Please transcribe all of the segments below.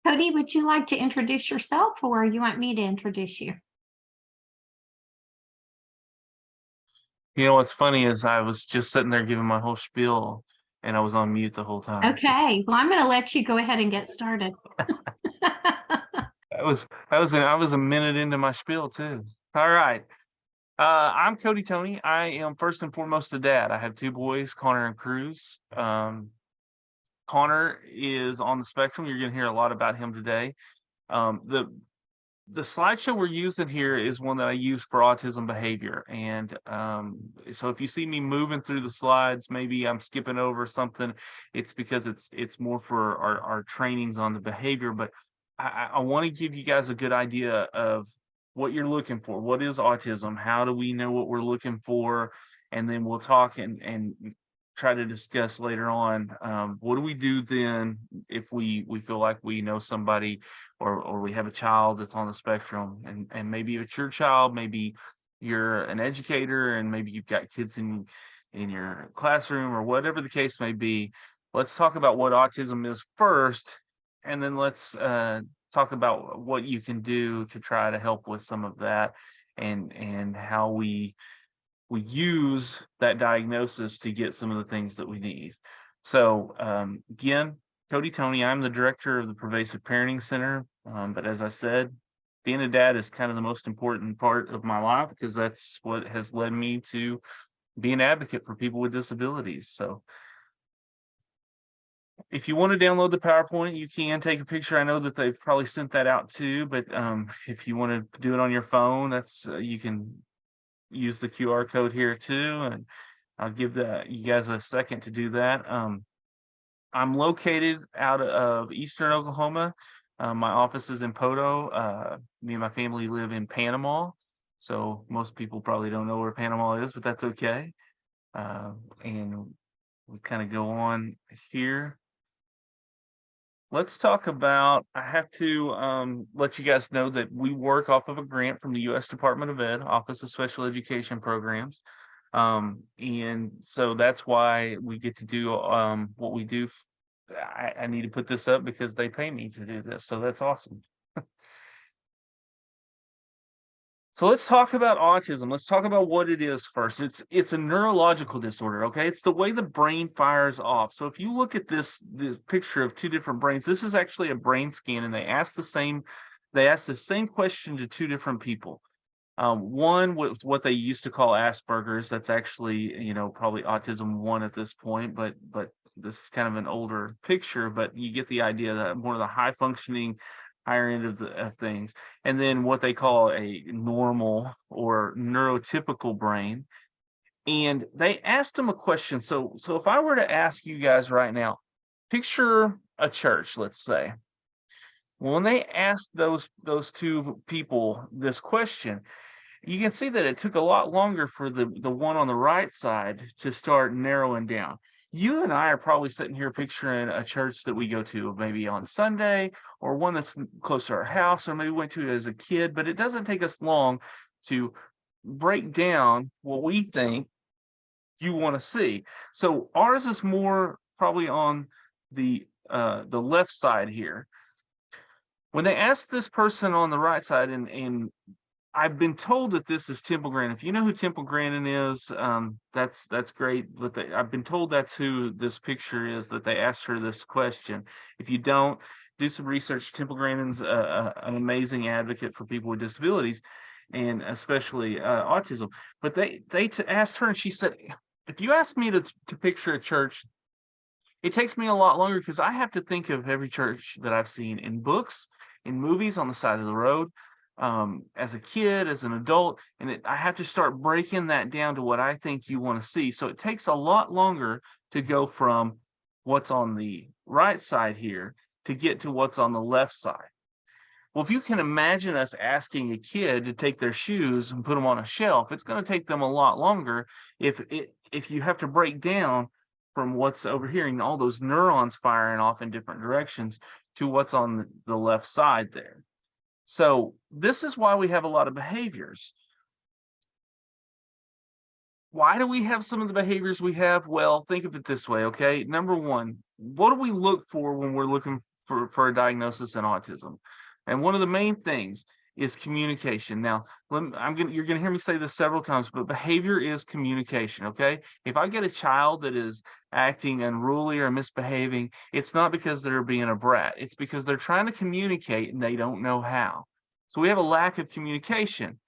Kodey, would you like to introduce yourself or you want me to introduce you? You know what's funny is I was just sitting there giving my whole spiel and I was on mute the whole time. So Okay, well, I'm going to let you go ahead and get started. I was a minute into my spiel too. All right. I'm Kodey Toney. I am first and foremost a dad. I have two boys, Konner and Cruz. Konner is on the spectrum. You're going to hear a lot about him today. The slideshow we're using here is one that I use for autism behavior. And so if you see me moving through the slides, maybe I'm skipping over something, it's because it's more for our trainings on the behavior. But I want to give you guys a good idea of what you're looking for. What is autism? How do we know what we're looking for? And then we'll talk and try to discuss later on, what do we do then if we feel like we know somebody or we have a child that's on the spectrum, and maybe it's your child, maybe you're an educator and maybe you've got kids in your classroom or whatever the case may be. Let's talk about what autism is first, and then let's talk about what you can do to try to help with some of that, and how we use that diagnosis to get some of the things that we need. So again, Kodey Toney, I'm the director of the Pervasive Parenting Center. But as I said, being a dad is kind of the most important part of my life because that's what has led me to be an advocate for people with disabilities. So if you want to download the PowerPoint, you can take a picture. I know that they've probably sent that out too, but if you want to do it on your phone, that's you can use the QR code here too, and I'll give you guys a second to do that. I'm located out of Eastern Oklahoma. My office is in Poto. Me and my family live in Panama, so most people probably don't know where Panama is, but that's okay. And we kind of go on here. Let's talk about, I have to let you guys know that we work off of a grant from the U.S. Department of Ed, Office of Special Education Programs. And so that's why we get to do what we do. I need to put this up because they pay me to do this. So that's awesome. So let's talk about autism. Let's talk about what it is first. It's a neurological disorder, okay? It's the way the brain fires off. So if you look at this picture of two different brains, this is actually a brain scan, and they asked the same question to two different people. One with what they used to call Asperger's. That's actually, probably autism 1 at this point, but this is kind of an older picture, but you get the idea that one of the high functioning higher end of things, and then what they call a normal or neurotypical brain. And they asked them a question. So if I were to ask you guys right now, picture a church, let's say. Well, when they asked those two people this question, you can see that it took a lot longer for the one on the right side to start narrowing down. You and I are probably sitting here picturing a church that we go to maybe on Sunday, or one that's close to our house, or maybe went to as a kid, but it doesn't take us long to break down what we think you want to see. So ours is more probably on the left side here. When they asked this person on the right side, and I've been told that this is Temple Grandin. If you know who Temple Grandin is, that's great. But I've been told that's who this picture is, that they asked her this question. If you don't, do some research. Temple Grandin's an amazing advocate for people with disabilities, and especially autism. But they asked her, and she said, if you ask me to picture a church, it takes me a lot longer because I have to think of every church that I've seen in books, in movies, on the side of the road, as a kid, as an adult, and I have to start breaking that down to what I think you want to see. So it takes a lot longer to go from what's on the right side here to get to what's on the left side. Well, if you can imagine us asking a kid to take their shoes and put them on a shelf, it's going to take them a lot longer if you have to break down from what's over here and all those neurons firing off in different directions to what's on the left side there. So this is why we have a lot of behaviors. Why do we have some of the behaviors we have? Well, think of it this way, okay? Number one, what do we look for when we're looking for a diagnosis in autism. And one of the main things is communication. Now, you're gonna hear me say this several times, but behavior is communication. Okay, if I get a child that is acting unruly or misbehaving, it's not because they're being a brat. It's because they're trying to communicate and they don't know how. So we have a lack of communication.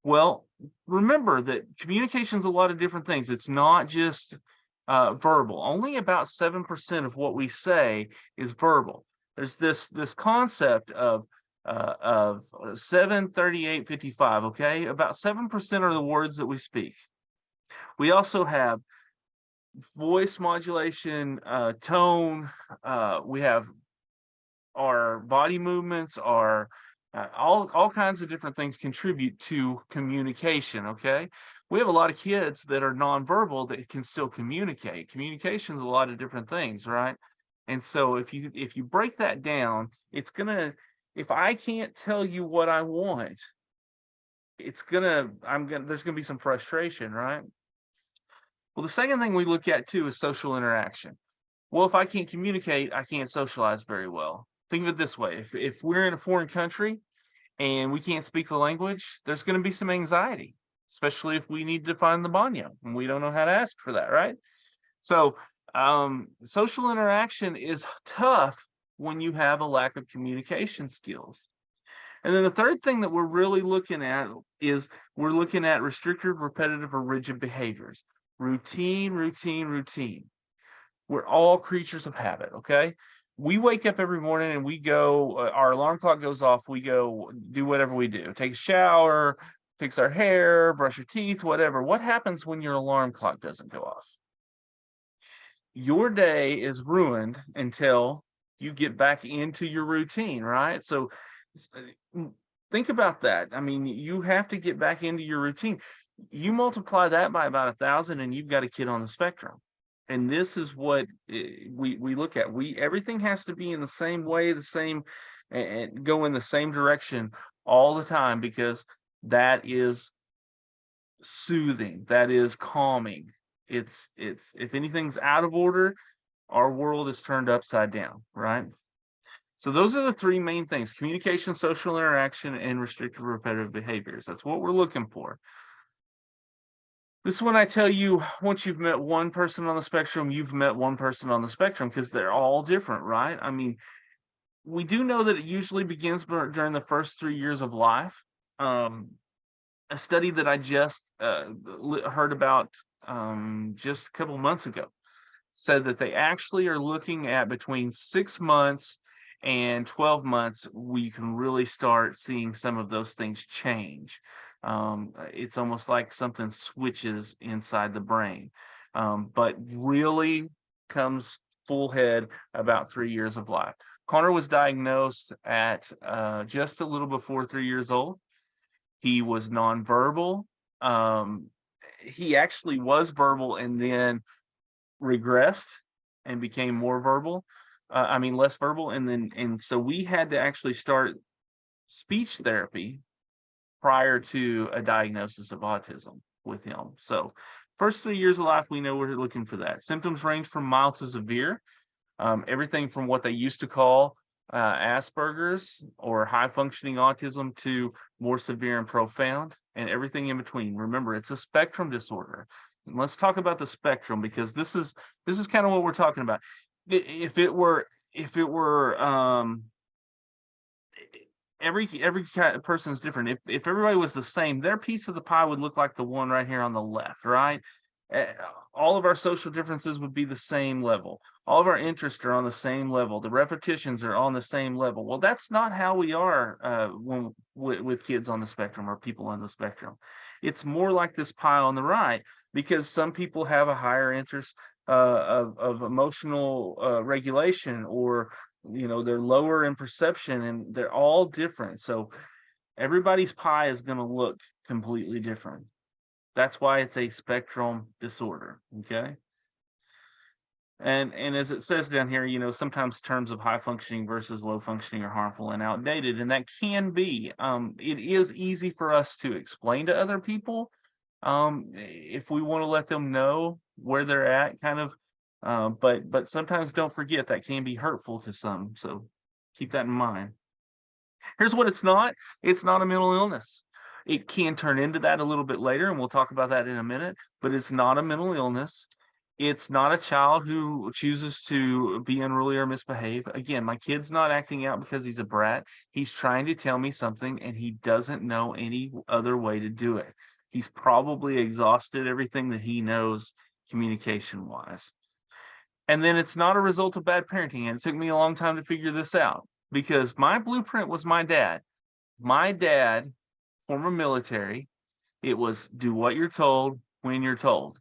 Well, remember that communication is a lot of different things. It's not just verbal. Only about 7% of what we say is verbal. There's this concept of 7, 38, 55. Okay, about 7% are the words that we speak. We also have voice modulation, tone. We have our body movements, our all kinds of different things contribute to communication. Okay, we have a lot of kids that are nonverbal that can still communicate. Communication is a lot of different things, right? And so if you break that down, it's gonna, if I can't tell you what I want, there's gonna be some frustration, right? Well, the second thing we look at too is social interaction. Well, if I can't communicate, I can't socialize very well. Think of it this way: if we're in a foreign country and we can't speak the language, there's going to be some anxiety, especially if we need to find the baño and we don't know how to ask for that, right? So social interaction is tough when you have a lack of communication skills. And then the third thing that we're really looking at is we're looking at restrictive, repetitive, or rigid behaviors. Routine, routine, routine. We're all creatures of habit, okay? We wake up every morning and we go, our alarm clock goes off, we go do whatever we do. Take a shower, fix our hair, brush your teeth, whatever. What happens when your alarm clock doesn't go off? Your day is ruined until you get back into your routine, right? So think about that. I mean, you have to get back into your routine. You multiply that by about 1,000 and you've got a kid on the spectrum. And this is what we look at. Everything has to be in the same way, the same, and go in the same direction all the time, because that is soothing, that is calming. It's if anything's out of order, our world is turned upside down, right? So those are the three main things: communication, social interaction, and restrictive repetitive behaviors. That's what we're looking for. This is when I tell you, once you've met one person on the spectrum, you've met one person on the spectrum, because they're all different, right? I mean, we do know that it usually begins during the first 3 years of life. A study that I just heard about just a couple months ago said that they actually are looking at between 6 months and 12 months, we can really start seeing some of those things change. It's almost like something switches inside the brain, but really comes full head about 3 years of life. Konner was diagnosed at just a little before 3 years old. He was nonverbal. He actually was verbal and then regressed and became more verbal. Less verbal. And so we had to actually start speech therapy prior to a diagnosis of autism with him. So first 3 years of life, we know we're looking for that. Symptoms range from mild to severe. Everything from what they used to call Asperger's or high functioning autism to more severe and profound, and everything in between. Remember, it's a spectrum disorder. And let's talk about the spectrum, because this is kind of what we're talking about. If it were every kind of person is different. If everybody was the same, their piece of the pie would look like the one right here on the left, right? All of our social differences would be the same level. All of our interests are on the same level. The repetitions are on the same level. Well, that's not how we are with kids on the spectrum or people on the spectrum. It's more like this pie on the right, because some people have a higher interest of emotional regulation, or they're lower in perception, and they're all different. So everybody's pie is going to look completely different. That's why it's a spectrum disorder, okay? And as it says down here, sometimes terms of high functioning versus low functioning are harmful and outdated, and that can be. It is easy for us to explain to other people if we want to let them know where they're at, kind of. But sometimes don't forget that can be hurtful to some. So Keep that in mind. Here's what it's not. It's not a mental illness. It can turn into that a little bit later, and we'll talk about that in a minute, but it's not a mental illness. It's not a child who chooses to be unruly or misbehave. Again, my kid's not acting out because he's a brat. He's trying to tell me something, and he doesn't know any other way to do it. He's probably exhausted everything that he knows communication-wise. And then it's not a result of bad parenting, and it took me a long time to figure this out because my blueprint was my dad. My dad, former military, it was do what you're told when you're told.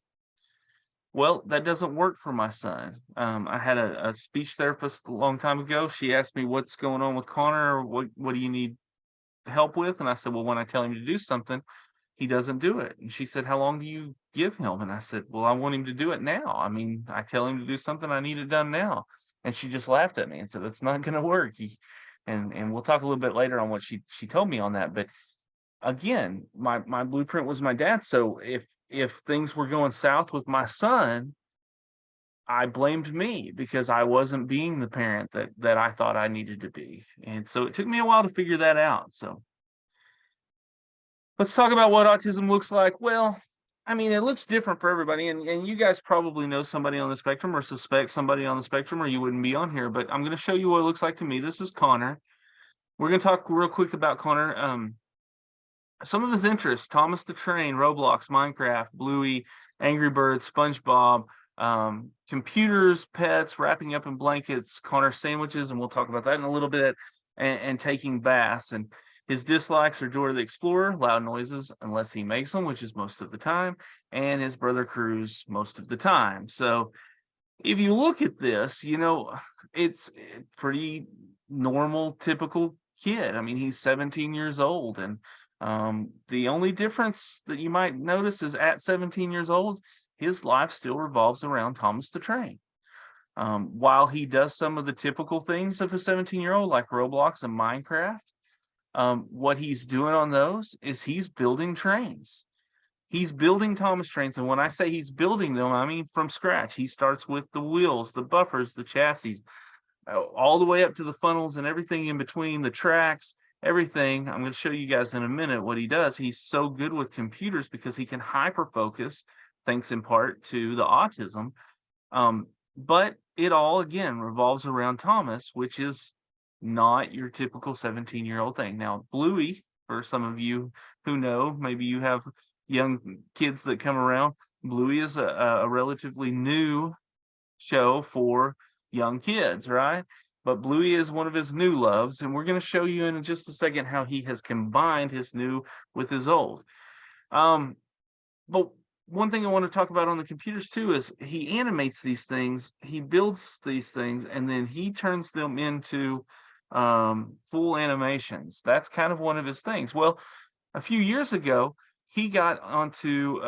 Well, that doesn't work for my son. I had a speech therapist a long time ago. She asked me what's going on with Konner, what do you need help with? And I said, well, when I tell him to do something, he doesn't do it. And she said, how long do you give him? And I said, well, I want him to do it now. I mean, I tell him to do something, I need it done now. And she just laughed at me and said, that's not going to work. And we'll talk a little bit later on what she told me on that. But again, my blueprint was my dad. So if things were going south with my son, I blamed me because I wasn't being the parent that I thought I needed to be. And so it took me a while to figure that out. So let's talk about what autism looks like. Well, I mean, it looks different for everybody. And you guys probably know somebody on the spectrum or suspect somebody on the spectrum, or you wouldn't be on here. But I'm going to show you what it looks like to me. This is Konner. We're going to talk real quick about Konner. Some of his interests: Thomas the Train, Roblox, Minecraft, Bluey, Angry Birds, SpongeBob, computers, pets, wrapping up in blankets, Konner sandwiches, and we'll talk about that in a little bit, and taking baths. And his dislikes are Dora the Explorer, loud noises unless he makes them, which is most of the time, and his brother Cruz most of the time. So if you look at this, you know, it's pretty normal, typical kid. I mean, he's 17 years old, and the only difference that you might notice is at 17 years old, his life still revolves around Thomas the Train. While he does some of the typical things of a 17-year-old, like Roblox and Minecraft, what he's doing on those is he's building trains. He's building Thomas trains. And when I say he's building them, I mean from scratch. He starts with the wheels, the buffers, the chassis, all the way up to the funnels and everything in between, the tracks, everything. I'm going to show you guys in a minute what he does. He's so good with computers because he can hyper focus, thanks in part to the autism. But it all, again, revolves around Thomas, which is not your typical 17-year-old thing. Now, Bluey, for some of you who know, maybe you have young kids that come around, Bluey is a relatively new show for young kids, right? But Bluey is one of his new loves, and we're going to show you in just a second how he has combined his new with his old. But one thing I want to talk about on the computers too is he animates these things, he builds these things, and then he turns them into full animations. That's kind of one of his things. Well, a few years ago, he got onto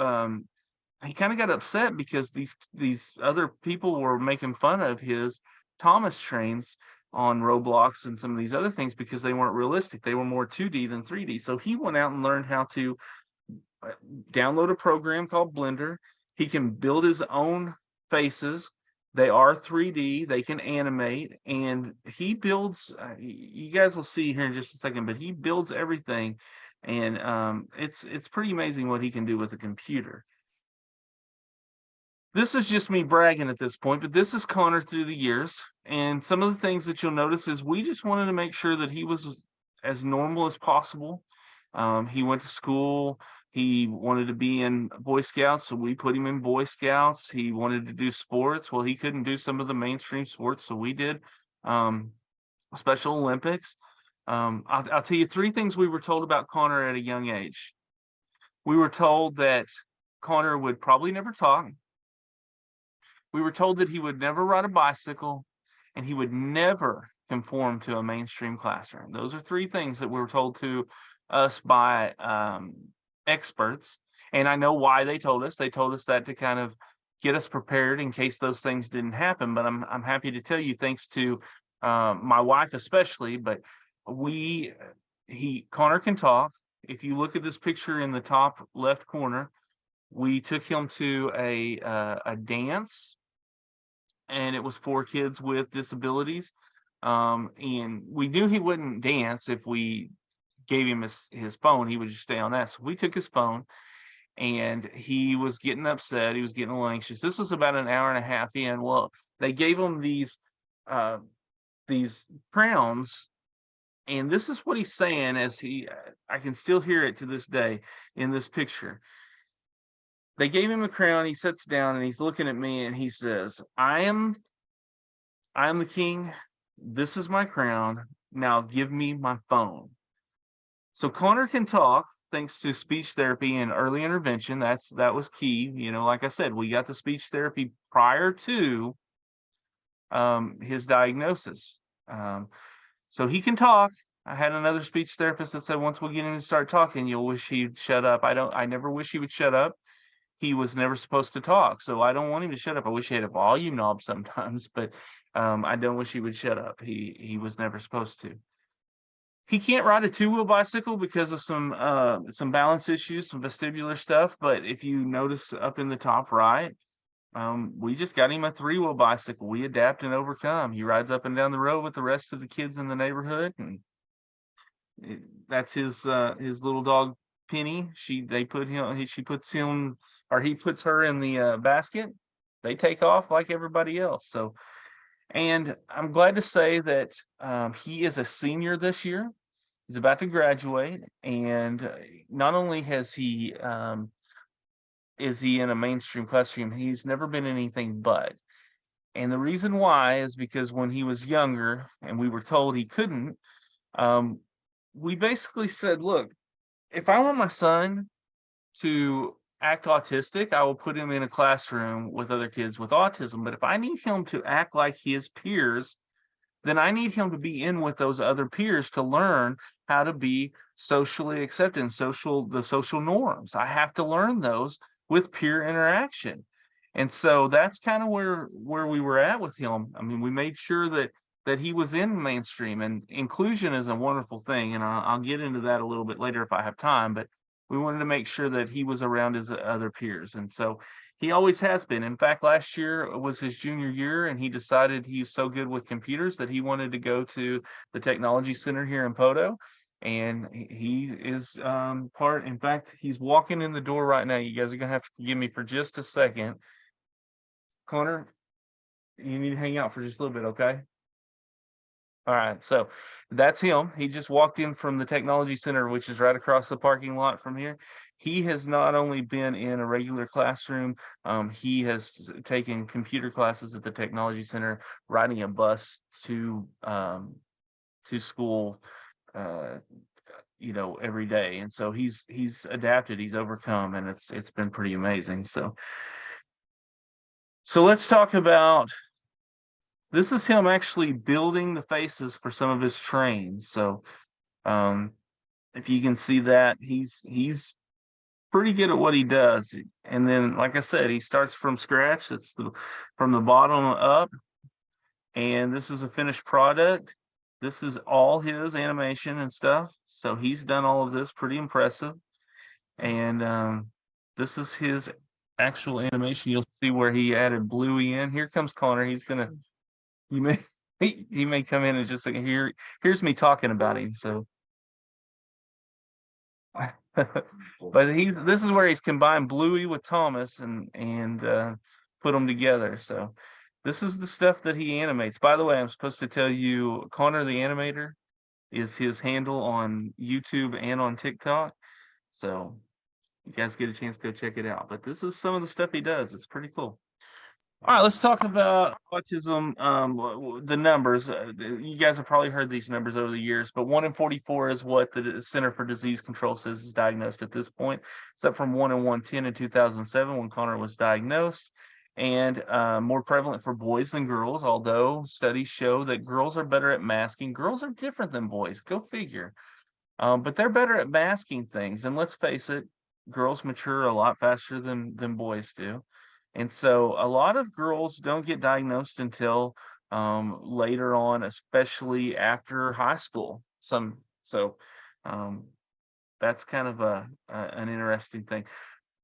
he kind of got upset because these other people were making fun of his Thomas trains on Roblox and some of these other things because they weren't realistic. They were more 2D than 3D. So he went out and learned how to download a program called Blender. He can build his own faces. They are 3D. They can animate, and he builds. You guys will see here in just a second, but he builds everything, and it's pretty amazing what he can do with a computer. This is just me bragging at this point, but this is Konner through the years. And some of the things that you'll notice is we just wanted to make sure that he was as normal as possible. He went to school. He wanted to be in Boy Scouts, so we put him in Boy Scouts. He wanted to do sports. Well, he couldn't do some of the mainstream sports, so we did Special Olympics. I'll tell you 3 things we were told about Konner at a young age. We were told that Konner would probably never talk. We were told that he would never ride a bicycle, and he would never conform to a mainstream classroom. Those are 3 things that we were told to us by experts. And I know why they told us. They told us that to kind of get us prepared in case those things didn't happen. But I'm happy to tell you, thanks to my wife especially, but Konner can talk. If you look at this picture in the top left corner, we took him to a dance, and it was for kids with disabilities. And we knew he wouldn't dance if we gave him his phone. He would just stay on that. So we took his phone, and he was getting upset. He was getting a little anxious. This was about an hour and a half in. Well, they gave him these crowns, and this is what he's saying as I can still hear it to this day in this picture. They gave him a crown. He sits down and he's looking at me and he says, I am the king. This is my crown. Now give me my phone. So Konner can talk thanks to speech therapy and early intervention. That was key. You know, like I said, we got the speech therapy prior to his diagnosis. So he can talk. I had another speech therapist that said, once we get him to start talking, you'll wish he'd shut up. I never wish he would shut up. He was never supposed to talk, so I don't want him to shut up. I wish he had a volume knob sometimes, but I don't wish he would shut up. He was never supposed to. He can't ride a two-wheel bicycle because of some balance issues, some vestibular stuff. But if you notice up in the top right, we just got him a three-wheel bicycle. We adapt and overcome. He rides up and down the road with the rest of the kids in the neighborhood, and that's his little dog Penny. He puts her in the basket. They take off like everybody else. So, and I'm glad to say that he is a senior this year. He's about to graduate, and not only is he in a mainstream classroom, he's never been anything but. And the reason why is because when he was younger and we were told he couldn't, we basically said, look, if I want my son to act autistic, I will put him in a classroom with other kids with autism. But if I need him to act like his peers, then I need him to be in with those other peers to learn how to be socially accepted, the social norms. I have to learn those with peer interaction. And so that's kind of where we were at with him. I mean, we made sure that he was in mainstream, and inclusion is a wonderful thing. And I'll get into that a little bit later if I have time, but we wanted to make sure that he was around his other peers. And so he always has been. In fact, last year was his junior year, and he decided he was so good with computers that he wanted to go to the technology center here in Poto. And he is in fact, he's walking in the door right now. You guys are going to have to give me for just a second. Konner, you need to hang out for just a little bit, okay? All right, so that's him. He just walked in from the technology center, which is right across the parking lot from here. He has not only been in a regular classroom, he has taken computer classes at the technology center, riding a bus to school, every day. And so he's adapted, he's overcome, and it's been pretty amazing. So let's talk about. This is him actually building the faces for some of his trains. So if you can see that, he's pretty good at what he does. And then, like I said, he starts from scratch. It's from the bottom up. And this is a finished product. This is all his animation and stuff. So he's done all of this, pretty impressive. And this is his actual animation. You'll see where he added Bluey in. Here comes Konner. He's gonna. He may come in and just like, here's me talking about him. So, but this is where he's combined Bluey with Thomas and put them together. So this is the stuff that he animates. By the way, I'm supposed to tell you, Konner the Animator is his handle on YouTube and on TikTok. So you guys get a chance to go check it out. But this is some of the stuff he does. It's pretty cool. All right, let's talk about autism, the numbers. You guys have probably heard these numbers over the years, but 1 in 44 is what the Center for Disease Control says is diagnosed at this point. It's up from 1 in 110 in 2007 when Konner was diagnosed, and more prevalent for boys than girls, although studies show that girls are better at masking. Girls are different than boys, go figure. But they're better at masking things, and let's face it, girls mature a lot faster than boys do. And so a lot of girls don't get diagnosed until later on, especially after high school. So that's kind of an interesting thing.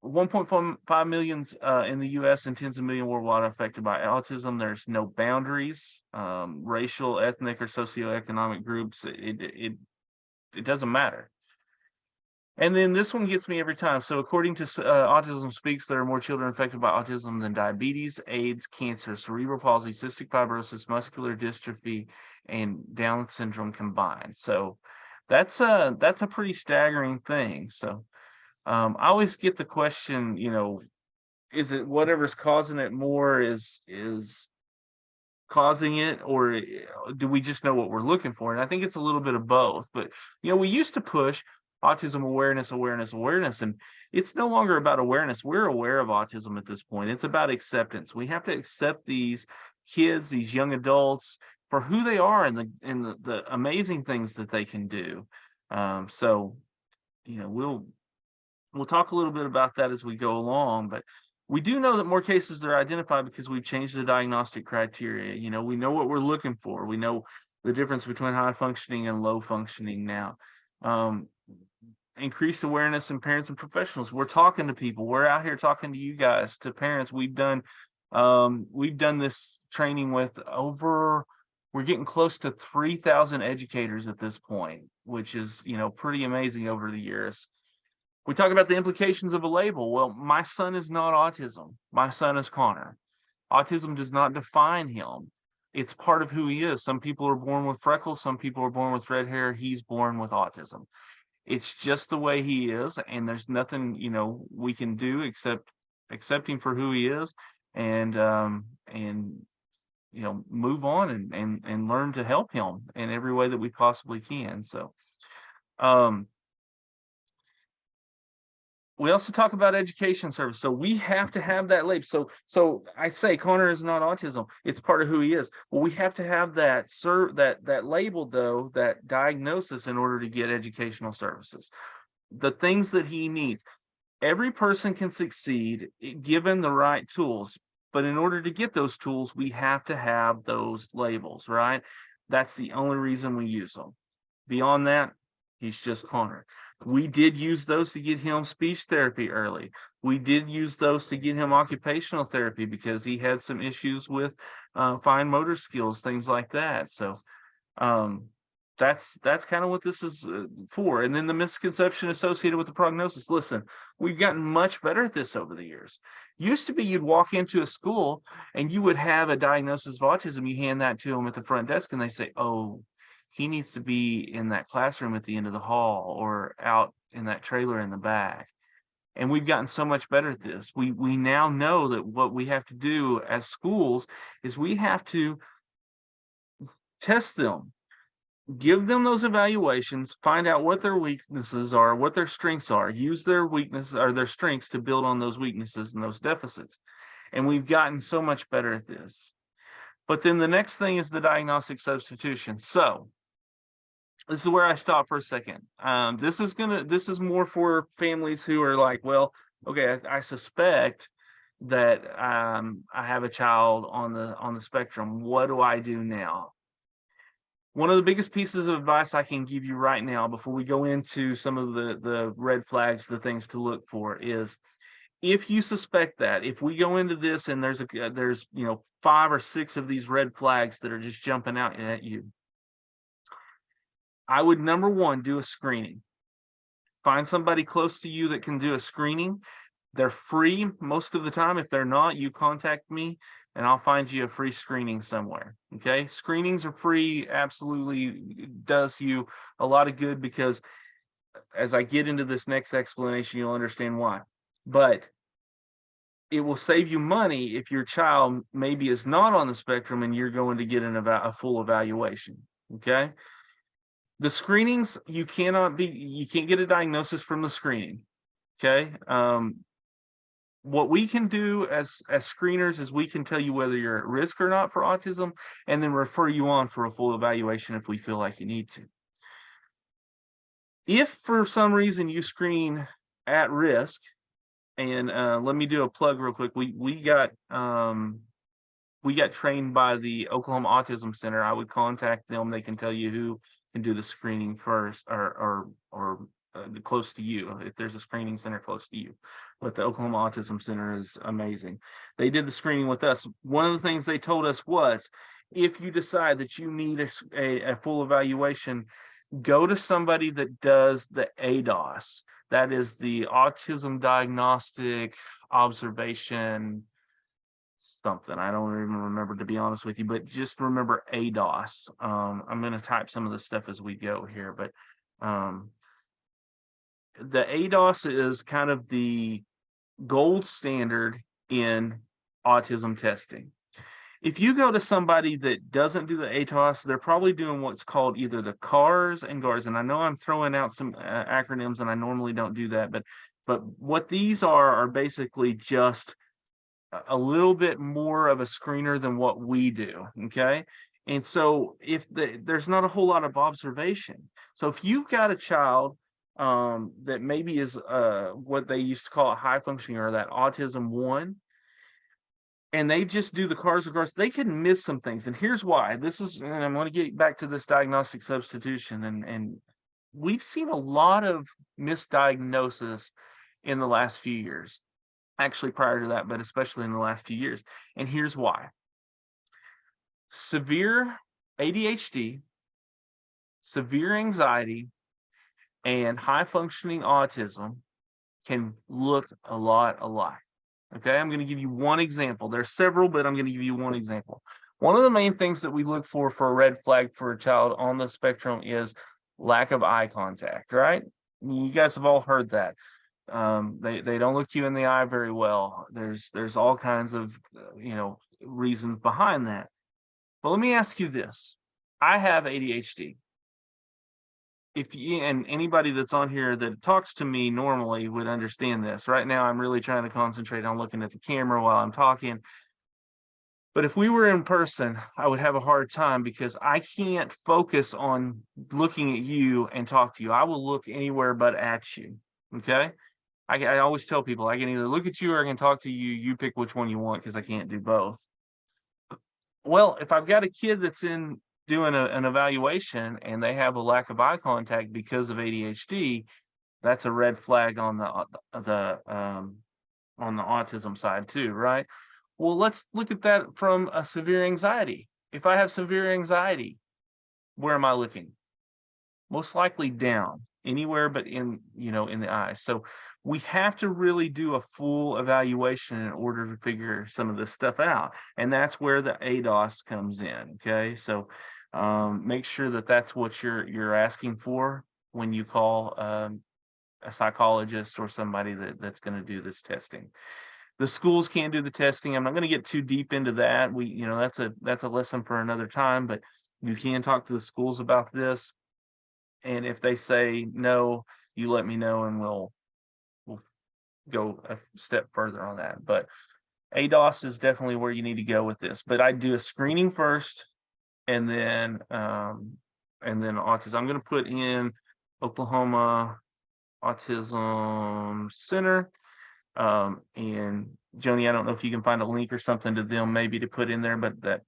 1.5 million in the US and tens of millions worldwide affected by autism. There's no boundaries, racial, ethnic, or socioeconomic groups. It doesn't matter. And then this one gets me every time. So according to Autism Speaks, there are more children affected by autism than diabetes, AIDS, cancer, cerebral palsy, cystic fibrosis, muscular dystrophy, and Down syndrome combined. So that's a pretty staggering thing. So I always get the question, is it whatever's causing it more is causing it, or do we just know what we're looking for? And I think it's a little bit of both. But we used to push autism awareness, and it's no longer about awareness. We're aware of autism at this point. It's about acceptance. We have to accept these kids, these young adults, for who they are and the amazing things that they can do. So we'll talk a little bit about that as we go along, but we do know that more cases are identified because we've changed the diagnostic criteria. We know what we're looking for. We know the difference between high functioning and low functioning now. Increased awareness in parents and professionals. We're talking to people. We're out here talking to you guys, to parents. We've done this training with we're getting close to 3,000 educators at this point, which is, pretty amazing over the years. We talk about the implications of a label. Well, my son is not autism. My son is Konner. Autism does not define him. It's part of who he is. Some people are born with freckles. Some people are born with red hair. He's born with autism. It's just the way he is, and there's nothing, we can do except accept him for who he is, and move on and learn to help him in every way that we possibly can. So, we also talk about education service. So we have to have that label. So I say Konner is not autism. It's part of who he is. Well, we have to have that label, though, that diagnosis, in order to get educational services. The things that he needs. Every person can succeed given the right tools. But in order to get those tools, we have to have those labels, right? That's the only reason we use them. Beyond that, he's just Konner. We did use those to get him speech therapy early. We did use those to get him occupational therapy because he had some issues with fine motor skills, things like that. So that's kind of what this is for. And then the misconception associated with the prognosis. Listen, we've gotten much better at this over the years. Used to be you'd walk into a school and you would have a diagnosis of autism. You hand that to them at the front desk and they say, oh, he needs to be in that classroom at the end of the hall or out in that trailer in the back. And we've gotten so much better at this. We now know that what we have to do as schools is we have to test them, give them those evaluations, find out what their weaknesses are, what their strengths are, use their weaknesses or their strengths to build on those weaknesses and those deficits. And we've gotten so much better at this. But then the next thing is the diagnostic substitution. So this is where I stop for a second. This is more for families who are like, well, okay, I suspect that I have a child on the spectrum. What do I do now? One of the biggest pieces of advice I can give you right now, before we go into some of the red flags, the things to look for, is if you suspect that, if we go into this and there's 5 or 6 of these red flags that are just jumping out at you, I would, number one, do a screening. Find somebody close to you that can do a screening. They're free most of the time. If they're not, you contact me and I'll find you a free screening somewhere. Okay, screenings are free. Absolutely does you a lot of good, because as I get into this next explanation, you'll understand why. But it will save you money if your child maybe is not on the spectrum and you're going to get a full evaluation. Okay. The screenings, you can't get a diagnosis from the screening. Okay. What we can do as screeners is we can tell you whether you're at risk or not for autism, and then refer you on for a full evaluation if we feel like you need to. If for some reason you screen at risk, and let me do a plug real quick. We got trained by the Oklahoma Autism Center. I would contact them. They can tell you who can do the screening first, or close to you, if there's a screening center close to you. But the Oklahoma Autism Center is amazing. They did the screening with us. One of the things they told us was, if you decide that you need a full evaluation, go to somebody that does the ADOS. That is the Autism Diagnostic Observation something. I don't even remember, to be honest with you, but just remember ADOS. I'm going to type some of the stuff as we go here, but the ADOS is kind of the gold standard in autism testing. If you go to somebody that doesn't do the ADOS, they're probably doing what's called either the CARS and GARS. And I know I'm throwing out some acronyms, and I normally don't do that, but what these are basically just a little bit more of a screener than what we do. Okay. And so if there's not a whole lot of observation. So if you've got a child that maybe is what they used to call a high functioning, or that autism 1, and they just do the CARS or GARS, they can miss some things. And here's why. And I'm going to get back to this diagnostic substitution. And we've seen a lot of misdiagnosis in the last few years. Actually, prior to that, but especially in the last few years. And here's why. Severe ADHD, severe anxiety, and high functioning autism can look a lot alike. Okay, I'm going to give you one example. There's several, but I'm going to give you one example. One of the main things that we look for a red flag for a child on the spectrum is lack of eye contact, right? You guys have all heard that. They don't look you in the eye very well. There's all kinds of reasons behind that. But let me ask you this. I have ADHD. And anybody that's on here that talks to me normally would understand this. Right now, I'm really trying to concentrate on looking at the camera while I'm talking. But if we were in person, I would have a hard time, because I can't focus on looking at you and talk to you. I will look anywhere but at you. Okay. I always tell people, I can either look at you or I can talk to you. You pick which one you want, because I can't do both. Well, if I've got a kid that's in doing an evaluation and they have a lack of eye contact because of ADHD, that's a red flag on the autism side too, right? Well, let's look at that from a severe anxiety. If I have severe anxiety, where am I looking? Most likely down, anywhere but in the eyes. So we have to really do a full evaluation in order to figure some of this stuff out. And that's where the ADOS comes in. Okay. So make sure that that's what you're asking for when you call a psychologist or somebody that's going to do this testing. The schools can't do the testing. I'm not going to get too deep into that. That's a lesson for another time, but you can talk to the schools about this. And if they say no, you let me know, and we'll go a step further on that. But ADOS is definitely where you need to go with this. But I do a screening first, and then autism. I'm going to put in Oklahoma Autism Center. And Joni, I don't know if you can find a link or something to them maybe to put in there, but that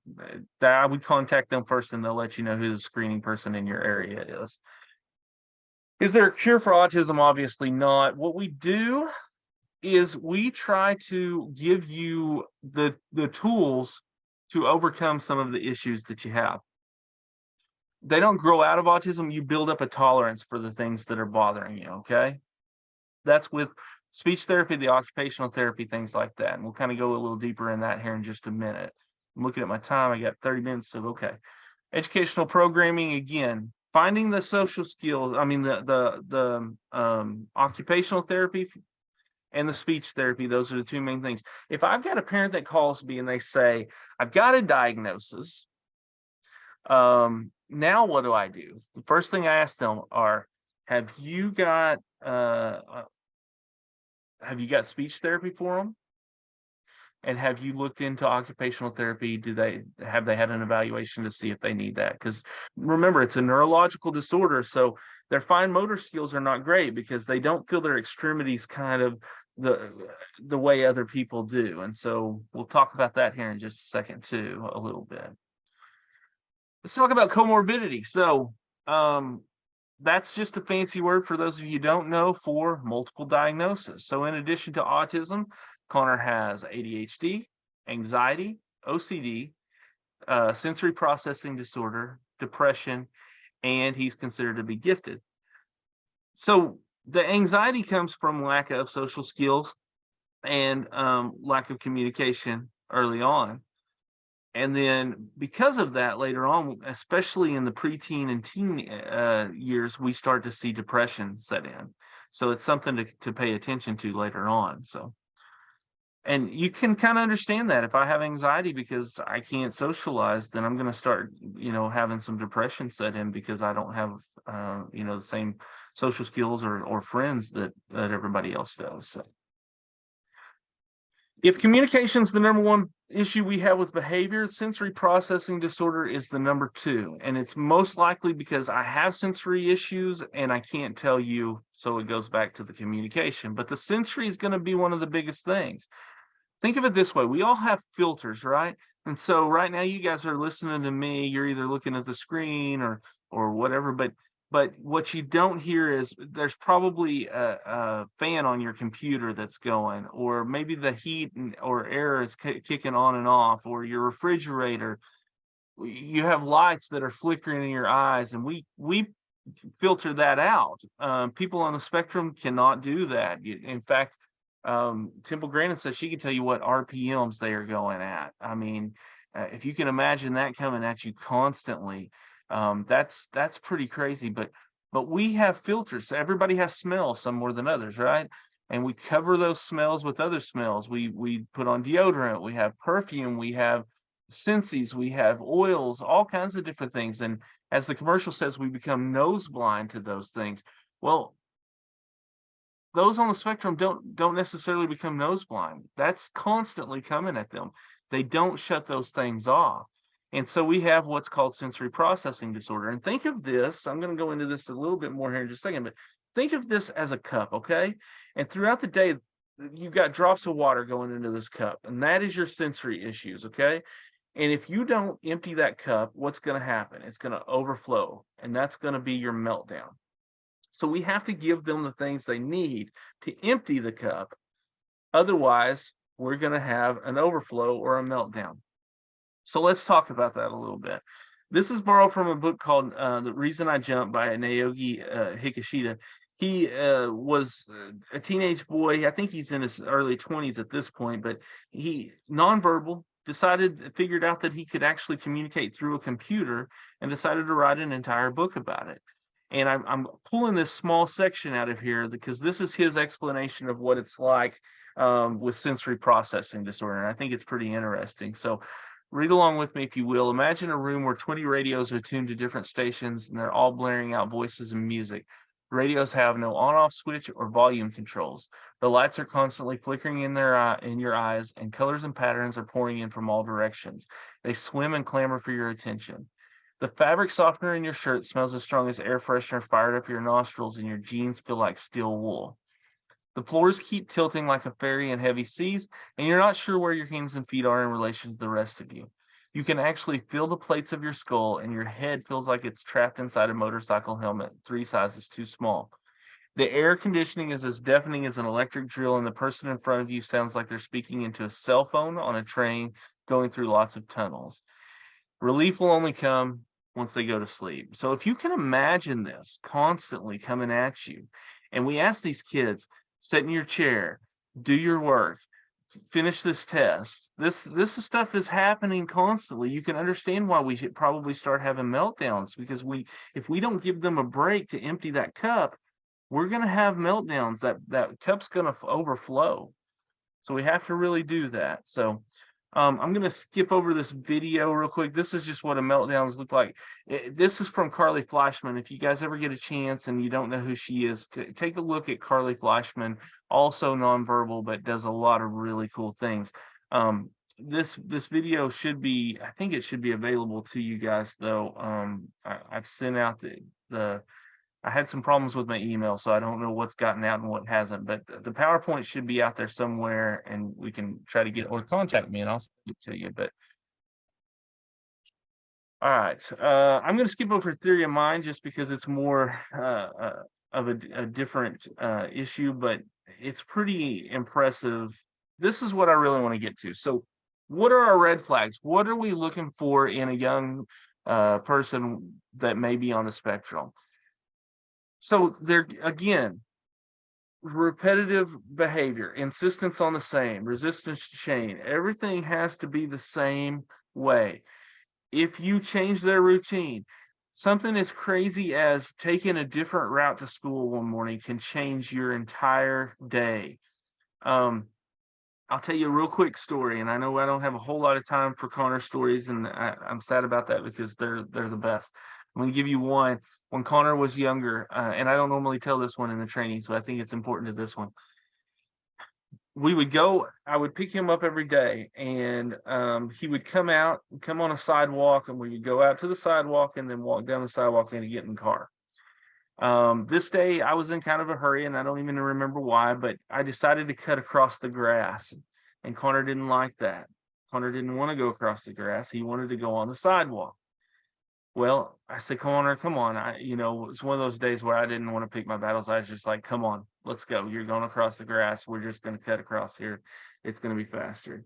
I would contact them first, and they'll let you know who the screening person in your area is. Is there a cure for autism? Obviously not. What we do is we try to give you the tools to overcome some of the issues that you have. They don't grow out of autism. You build up a tolerance for the things that are bothering you, okay? That's with speech therapy, the occupational therapy, things like that. And we'll kind of go a little deeper in that here in just a minute. I'm looking at my time. I got 30 minutes, so okay. Educational programming, again, finding the social skills. I mean, the occupational therapy and the speech therapy, those are the two main things. If I've got a parent that calls me and they say, I've got a diagnosis, now what do I do? The first thing I ask them are, have you got speech therapy for them? And have you looked into occupational therapy? Have they had an evaluation to see if they need that? Because remember, it's a neurological disorder, so their fine motor skills are not great because they don't feel their extremities kind of the way other people do. And so we'll talk about that here in just a second too, a little bit. Let's talk about comorbidity. So that's just a fancy word for those of you who don't know for multiple diagnosis. So in addition to autism, Konner has ADHD, anxiety, OCD, sensory processing disorder, depression, and he's considered to be gifted. So the anxiety comes from lack of social skills and lack of communication early on. And then because of that, later on, especially in the preteen and teen years, we start to see depression set in. So it's something to pay attention to later on. So, and you can kind of understand that if I have anxiety because I can't socialize, then I'm going to start, having some depression set in because I don't have, the same social skills or friends that everybody else does. So. If communication is the number one issue we have with behavior, sensory processing disorder is the number 2. And it's most likely because I have sensory issues and I can't tell you. So it goes back to the communication. But the sensory is going to be one of the biggest things. Think of it this way. We all have filters, right? And so right now you guys are listening to me. You're either looking at the screen or whatever, but what you don't hear is there's probably a fan on your computer that's going, or maybe the heat or air is kicking on and off, or your refrigerator. You have lights that are flickering in your eyes, and we filter that out. People on the spectrum cannot do that. In fact, Temple Grandin says she can tell you what RPMs they are going at. I mean, if you can imagine that coming at you constantly, that's pretty crazy. But we have filters. So everybody has smells, some more than others, right? And we cover those smells with other smells. We put on deodorant, we have perfume, we have scentsies, we have oils, all kinds of different things. And as the commercial says, we become nose blind to those things. Well, those on the spectrum don't necessarily become nose blind. That's constantly coming at them. They don't shut those things off. And so we have what's called sensory processing disorder. And think of this, I'm going to go into this a little bit more here in just a second, but think of this as a cup, okay? And throughout the day, you've got drops of water going into this cup, and that is your sensory issues, okay? And if you don't empty that cup, what's going to happen? It's going to overflow, and that's going to be your meltdown. So we have to give them the things they need to empty the cup. Otherwise, we're going to have an overflow or a meltdown. So let's talk about that a little bit. This is borrowed from a book called The Reason I Jump by Naoki Hikashida. He was a teenage boy. I think he's in his early 20s at this point, but he nonverbal, figured out that he could actually communicate through a computer and decided to write an entire book about it. And I'm pulling this small section out of here because this is his explanation of what it's like with sensory processing disorder. And I think it's pretty interesting. So read along with me, if you will. Imagine a room where 20 radios are tuned to different stations and they're all blaring out voices and music. Radios have no on-off switch or volume controls. The lights are constantly flickering in your eyes, and colors and patterns are pouring in from all directions. They swim and clamor for your attention. The fabric softener in your shirt smells as strong as air freshener fired up your nostrils, and your jeans feel like steel wool. The floors keep tilting like a ferry in heavy seas, and you're not sure where your hands and feet are in relation to the rest of you. You can actually feel the plates of your skull, and your head feels like it's trapped inside a motorcycle helmet 3 sizes too small. The air conditioning is as deafening as an electric drill, and the person in front of you sounds like they're speaking into a cell phone on a train going through lots of tunnels. Relief will only come once they go to sleep. So if you can imagine this constantly coming at you, and we ask these kids, sit in your chair, do your work, finish this test. This stuff is happening constantly. You can understand why we should probably start having meltdowns, because if we don't give them a break to empty that cup, we're going to have meltdowns. That cup's going to overflow. So we have to really do that. So I'm going to skip over this video real quick. This is just what a meltdowns look like. This is from Carly Fleischman. If you guys ever get a chance and you don't know who she is, take a look at Carly Fleischman, also nonverbal, but does a lot of really cool things. This video should be, I think it should be available to you guys, though. I've sent out I had some problems with my email, so I don't know what's gotten out and what hasn't, but the PowerPoint should be out there somewhere, and we can try to get, or contact me and I'll send it to you. But All right. I'm going to skip over theory of mind just because it's more of a different issue, but it's pretty impressive. This is what I really want to get to. So, what are our red flags? What are we looking for in a young person that may be on the spectrum? So, there again, repetitive behavior, insistence on the same, resistance to change. Everything has to be the same way. If you change their routine, something as crazy as taking a different route to school one morning can change your entire day. I'll tell you a real quick story, and I know I don't have a whole lot of time for Konner stories, and I'm sad about that because they're the best. I'm going to give you one. When Konner was younger, and I don't normally tell this one in the trainings, but I think it's important to this one. I would pick him up every day, and he would come on a sidewalk, and we would go out to the sidewalk and then walk down the sidewalk and get in the car. This day I was in kind of a hurry, and I don't even remember why, but I decided to cut across the grass, and Konner didn't like that. Konner didn't want to go across the grass. He wanted to go on the sidewalk. Well, I said, Konner, come on. It's one of those days where I didn't want to pick my battles. I was just like, come on, let's go. You're going across the grass. We're just going to cut across here. It's going to be faster.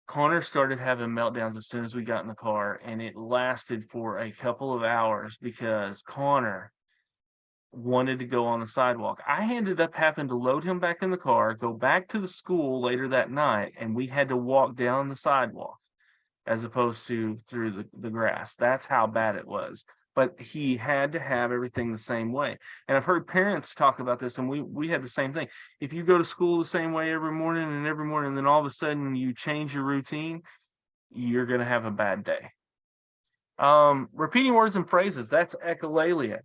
Konner started having meltdowns as soon as we got in the car, and it lasted for a couple of hours because Konner wanted to go on the sidewalk. I ended up having to load him back in the car, go back to the school later that night, and we had to walk down the sidewalk as opposed to through the grass. That's how bad it was. But he had to have everything the same way. And I've heard parents talk about this, and we had the same thing. If you go to school the same way every morning, and then all of a sudden you change your routine, you're going to have a bad day. Repeating words and phrases, that's echolalia.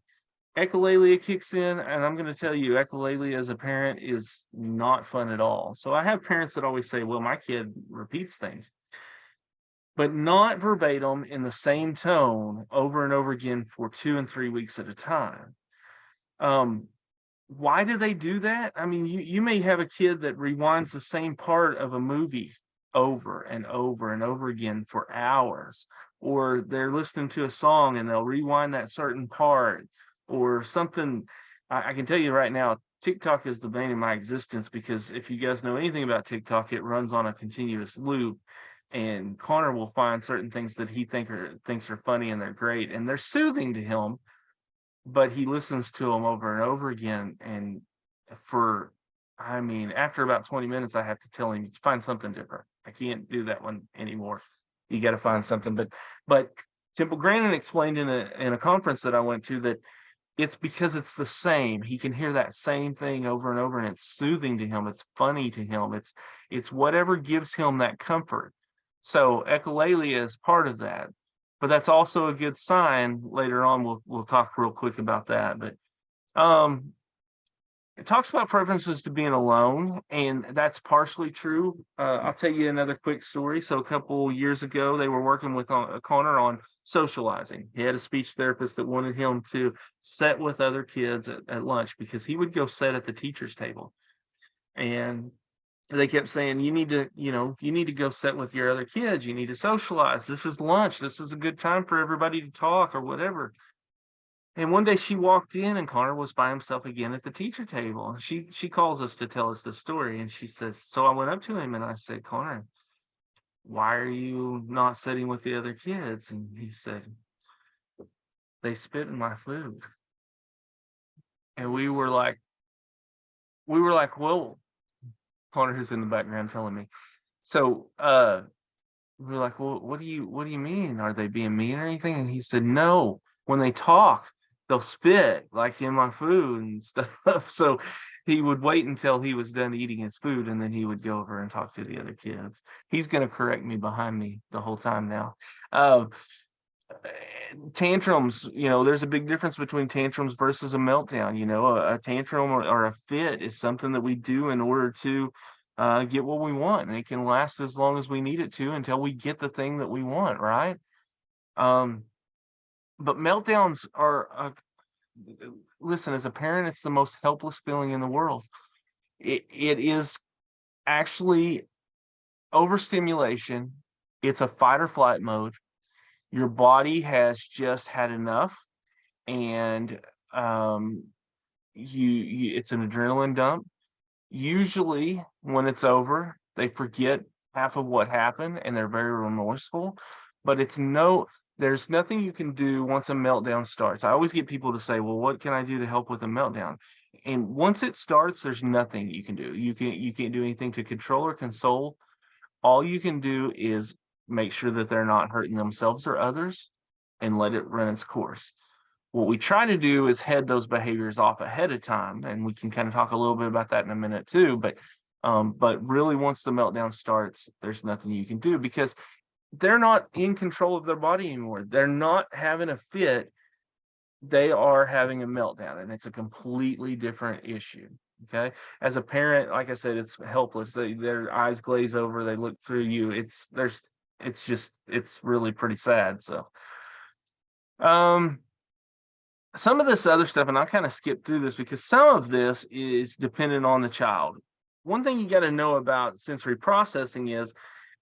Echolalia kicks in, and I'm going to tell you, echolalia as a parent is not fun at all. So I have parents that always say, well, my kid repeats things, but not verbatim in the same tone over and over again for 2 and 3 weeks at a time. Why do they do that? I mean, you may have a kid that rewinds the same part of a movie over and over and over again for hours, or they're listening to a song and they'll rewind that certain part or something. I can tell you right now, TikTok is the bane of my existence, because if you guys know anything about TikTok, it runs on a continuous loop. And Konner will find certain things that he thinks are funny, and they're great and they're soothing to him, but he listens to them over and over again. And after about 20 minutes, I have to tell him, find something different. I can't do that one anymore. You got to find something. But Temple Grandin explained in a conference that I went to that it's because it's the same. He can hear that same thing over and over, and it's soothing to him. It's funny to him. It's whatever gives him that comfort. So echolalia is part of that, but that's also a good sign. Later on, we'll talk real quick about that. But it talks about preferences to being alone, and that's partially true. I'll tell you another quick story. So a couple years ago, they were working with Konner on socializing. He had a speech therapist that wanted him to sit with other kids at lunch, because he would go sit at the teacher's table. And they kept saying, you need to go sit with your other kids. You need to socialize. This is lunch. This is a good time for everybody to talk or whatever. And one day she walked in, and Konner was by himself again at the teacher table. And she calls us to tell us the story. And she says, so I went up to him and I said, Konner, why are you not sitting with the other kids? And he said, they spit in my food. And we were like, whoa. Konner, who's in the background, telling me. So we were like, well, what do you mean? Are they being mean or anything? And he said, no, when they talk, they'll spit like in my food and stuff. So he would wait until he was done eating his food, and then he would go over and talk to the other kids. He's going to correct me behind me the whole time now. Tantrums, there's a big difference between tantrums versus a meltdown. A tantrum or a fit is something that we do in order to get what we want, and it can last as long as we need it to until we get the thing that we want, right? But meltdowns are, listen, as a parent, it's the most helpless feeling in the world. It is actually overstimulation. It's a fight or flight mode. Your body has just had enough, and it's an adrenaline dump. Usually when it's over, they forget half of what happened and they're very remorseful, but there's nothing you can do once a meltdown starts. I always get people to say, well, what can I do to help with a meltdown? And once it starts, there's nothing you can do. You can't do anything to control or console. All you can do is make sure that they're not hurting themselves or others and let it run its course. What we try to do is head those behaviors off ahead of time, and we can kind of talk a little bit about that in a minute too. But really, once the meltdown starts, there's nothing you can do because they're not in control of their body anymore. They're not having a fit. They are having a meltdown, and it's a completely different issue. Okay. As a parent, like I said, it's helpless. Their eyes glaze over. They look through you. It's really pretty sad. So, some of this other stuff, and I'll kind of skip through this because some of this is dependent on the child. One thing you got to know about sensory processing is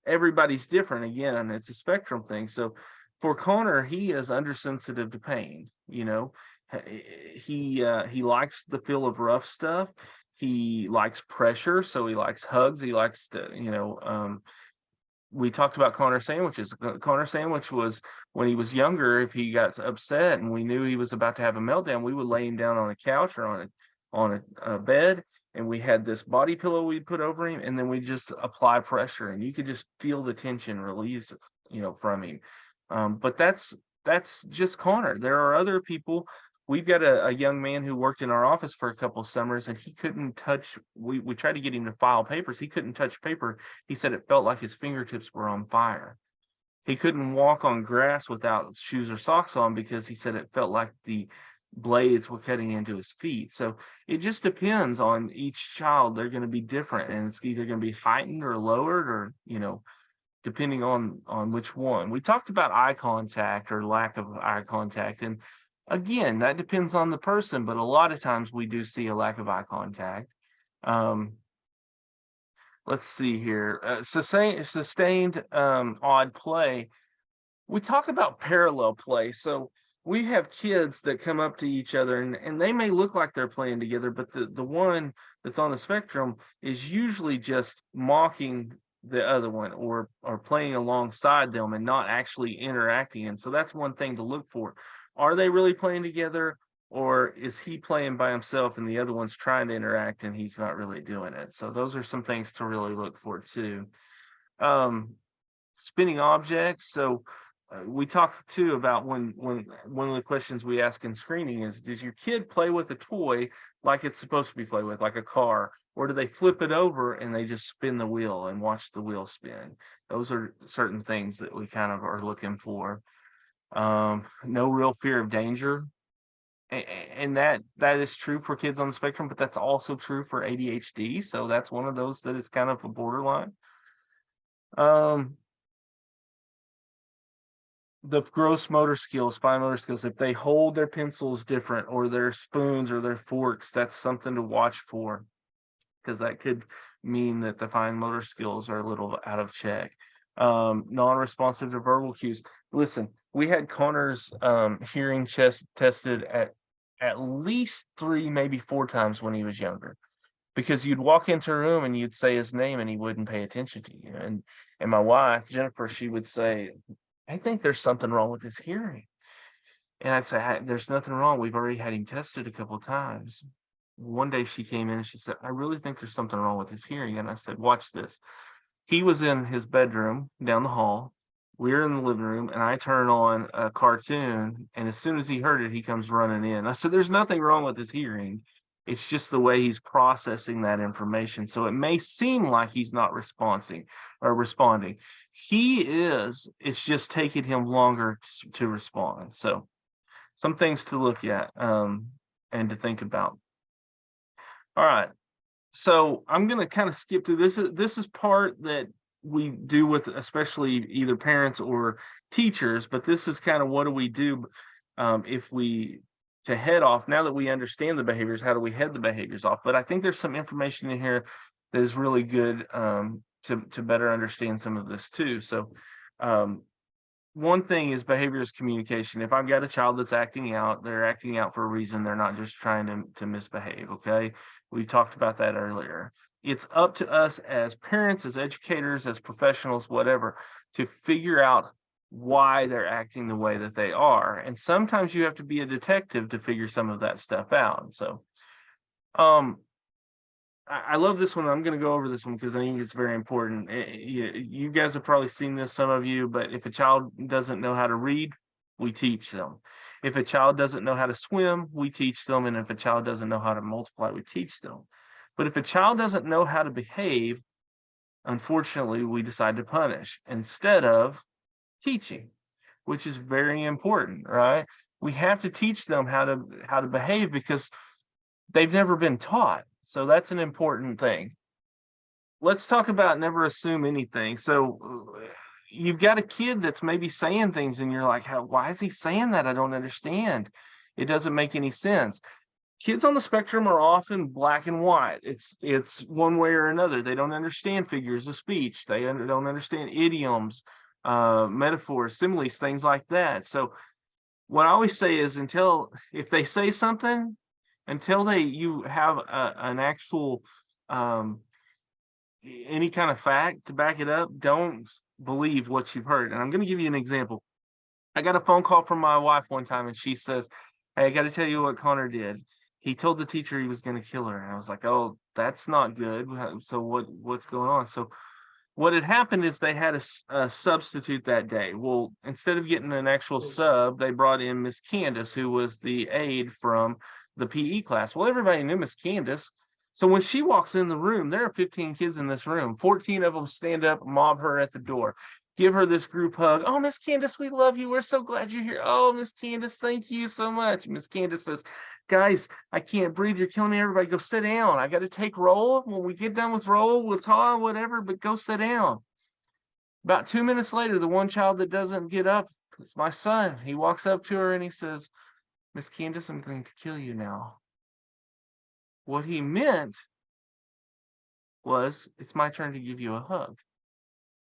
everybody's different. Again, and it's a spectrum thing. So for Konner, he is undersensitive to pain. He likes the feel of rough stuff. He likes pressure, so he likes hugs. He likes to, we talked about Konner sandwiches. Konner sandwich was when he was younger. If he got upset and we knew he was about to have a meltdown, we would lay him down on a couch or on a bed, and we had this body pillow we'd put over him, and then we just apply pressure, and you could just feel the tension release, from him. But that's just Konner. There are other people. We've got a young man who worked in our office for a couple of summers, and he couldn't touch. We tried to get him to file papers. He couldn't touch paper. He said it felt like his fingertips were on fire. He couldn't walk on grass without shoes or socks on because he said it felt like the blades were cutting into his feet. So it just depends on each child. They're going to be different, and it's either going to be heightened or lowered, or depending on which one. We talked about eye contact or lack of eye contact, and again, that depends on the person, but a lot of times we do see a lack of eye contact. Let's see here. Sustained odd play. We talk about parallel play. So we have kids that come up to each other and they may look like they're playing together, but the one that's on the spectrum is usually just mocking the other one or playing alongside them and not actually interacting. And so that's one thing to look for. Are they really playing together, or is he playing by himself and the other one's trying to interact and he's not really doing it? So those are some things to really look for too. Spinning objects. So we talk too about when one of the questions we ask in screening is, does your kid play with a toy like it's supposed to be played with, like a car, or do they flip it over and they just spin the wheel and watch the wheel spin? Those are certain things that we kind of are looking for. No real fear of danger. And that is true for kids on the spectrum, but that's also true for ADHD. So that's one of those that it's kind of a borderline. The gross motor skills, fine motor skills, if they hold their pencils different or their spoons or their forks, that's something to watch for, because that could mean that the fine motor skills are a little out of check. Non-responsive to verbal cues. Listen, we had Konner's hearing tested at least 3, maybe 4 times when he was younger, because you'd walk into a room and you'd say his name and he wouldn't pay attention to you. And my wife, Jennifer, she would say, I think there's something wrong with his hearing. And I'd say, there's nothing wrong. We've already had him tested a couple of times. One day she came in and she said, I really think there's something wrong with his hearing. And I said, watch this. He was in his bedroom down the hall. We're in the living room, and I turn on a cartoon, and as soon as he heard it, he comes running in. I said, there's nothing wrong with his hearing. It's just the way he's processing that information. So it may seem like he's not responding. He is. It's just taking him longer to respond. So some things to look at and to think about. All right. So I'm going to kind of skip through this. This is part that we do with especially either parents or teachers, but this is kind of what do we do to head off. Now that we understand the behaviors, how do we head the behaviors off? But I think there's some information in here that is really good to better understand some of this too. So one thing is behavior is communication. If I've got a child that's acting out, they're acting out for a reason. They're not just trying to misbehave. Okay. We talked about that earlier. It's up to us as parents, as educators, as professionals, whatever, to figure out why they're acting the way that they are. And sometimes you have to be a detective to figure some of that stuff out. So, I love this one. I'm going to go over this one because I think it's very important. You guys have probably seen this, some of you, but if a child doesn't know how to read, we teach them. If a child doesn't know how to swim, we teach them. And if a child doesn't know how to multiply, we teach them. But if a child doesn't know how to behave, unfortunately, we decide to punish instead of teaching, which is very important, right? We have to teach them how to behave because they've never been taught. So that's an important thing. Let's talk about never assume anything. So you've got a kid that's maybe saying things and you're like, why is he saying that? I don't understand. It doesn't make any sense. Kids on the spectrum are often black and white. It's one way or another. They don't understand figures of speech. They don't understand idioms, metaphors, similes, things like that. So what I always say is if they say something, until you have an actual any kind of fact to back it up, don't believe what you've heard. And I'm going to give you an example. I got a phone call from my wife one time and she says, hey, I got to tell you what Konner did. He told the teacher he was going to kill her. And I was like, oh, that's not good. So what's going on? So what had happened is they had a substitute that day. Well, instead of getting an actual sub, they brought in Miss Candace, who was the aide from the PE class. Well, everybody knew Miss Candace. So when she walks in the room, there are 15 kids in this room. 14 of them stand up, mob her at the door, give her this group hug. Oh, Miss Candace, we love you. We're so glad you're here. Oh, Miss Candace, thank you so much. Miss Candace says, guys, I can't breathe. You're killing me. Everybody go sit down. I got to take roll. When we get done with roll, we'll talk, whatever, but go sit down. About 2 minutes later, the one child that doesn't get up, it's my son. He walks up to her and he says, Miss Candace, I'm going to kill you now. What he meant was, it's my turn to give you a hug.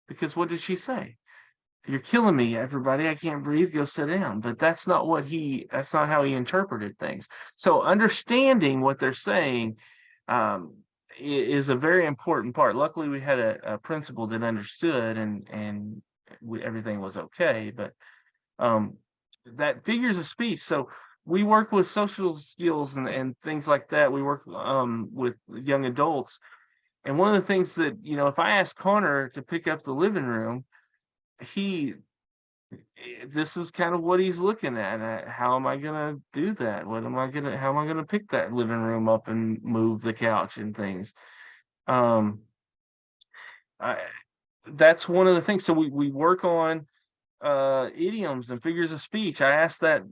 Because what did she say? You're killing me, everybody. I can't breathe. Go sit down. But that's not how he interpreted things. So understanding what they're saying is a very important part. Luckily, we had a principal that understood and everything was okay. But that figures of speech. So we work with social skills and things like that. We work with young adults. And one of the things that, if I ask Konner to pick up the living room, this is kind of what he's looking at. How am I going to do that? How am I going to pick that living room up and move the couch and things? That's one of the things. So we work on idioms and figures of speech. I asked that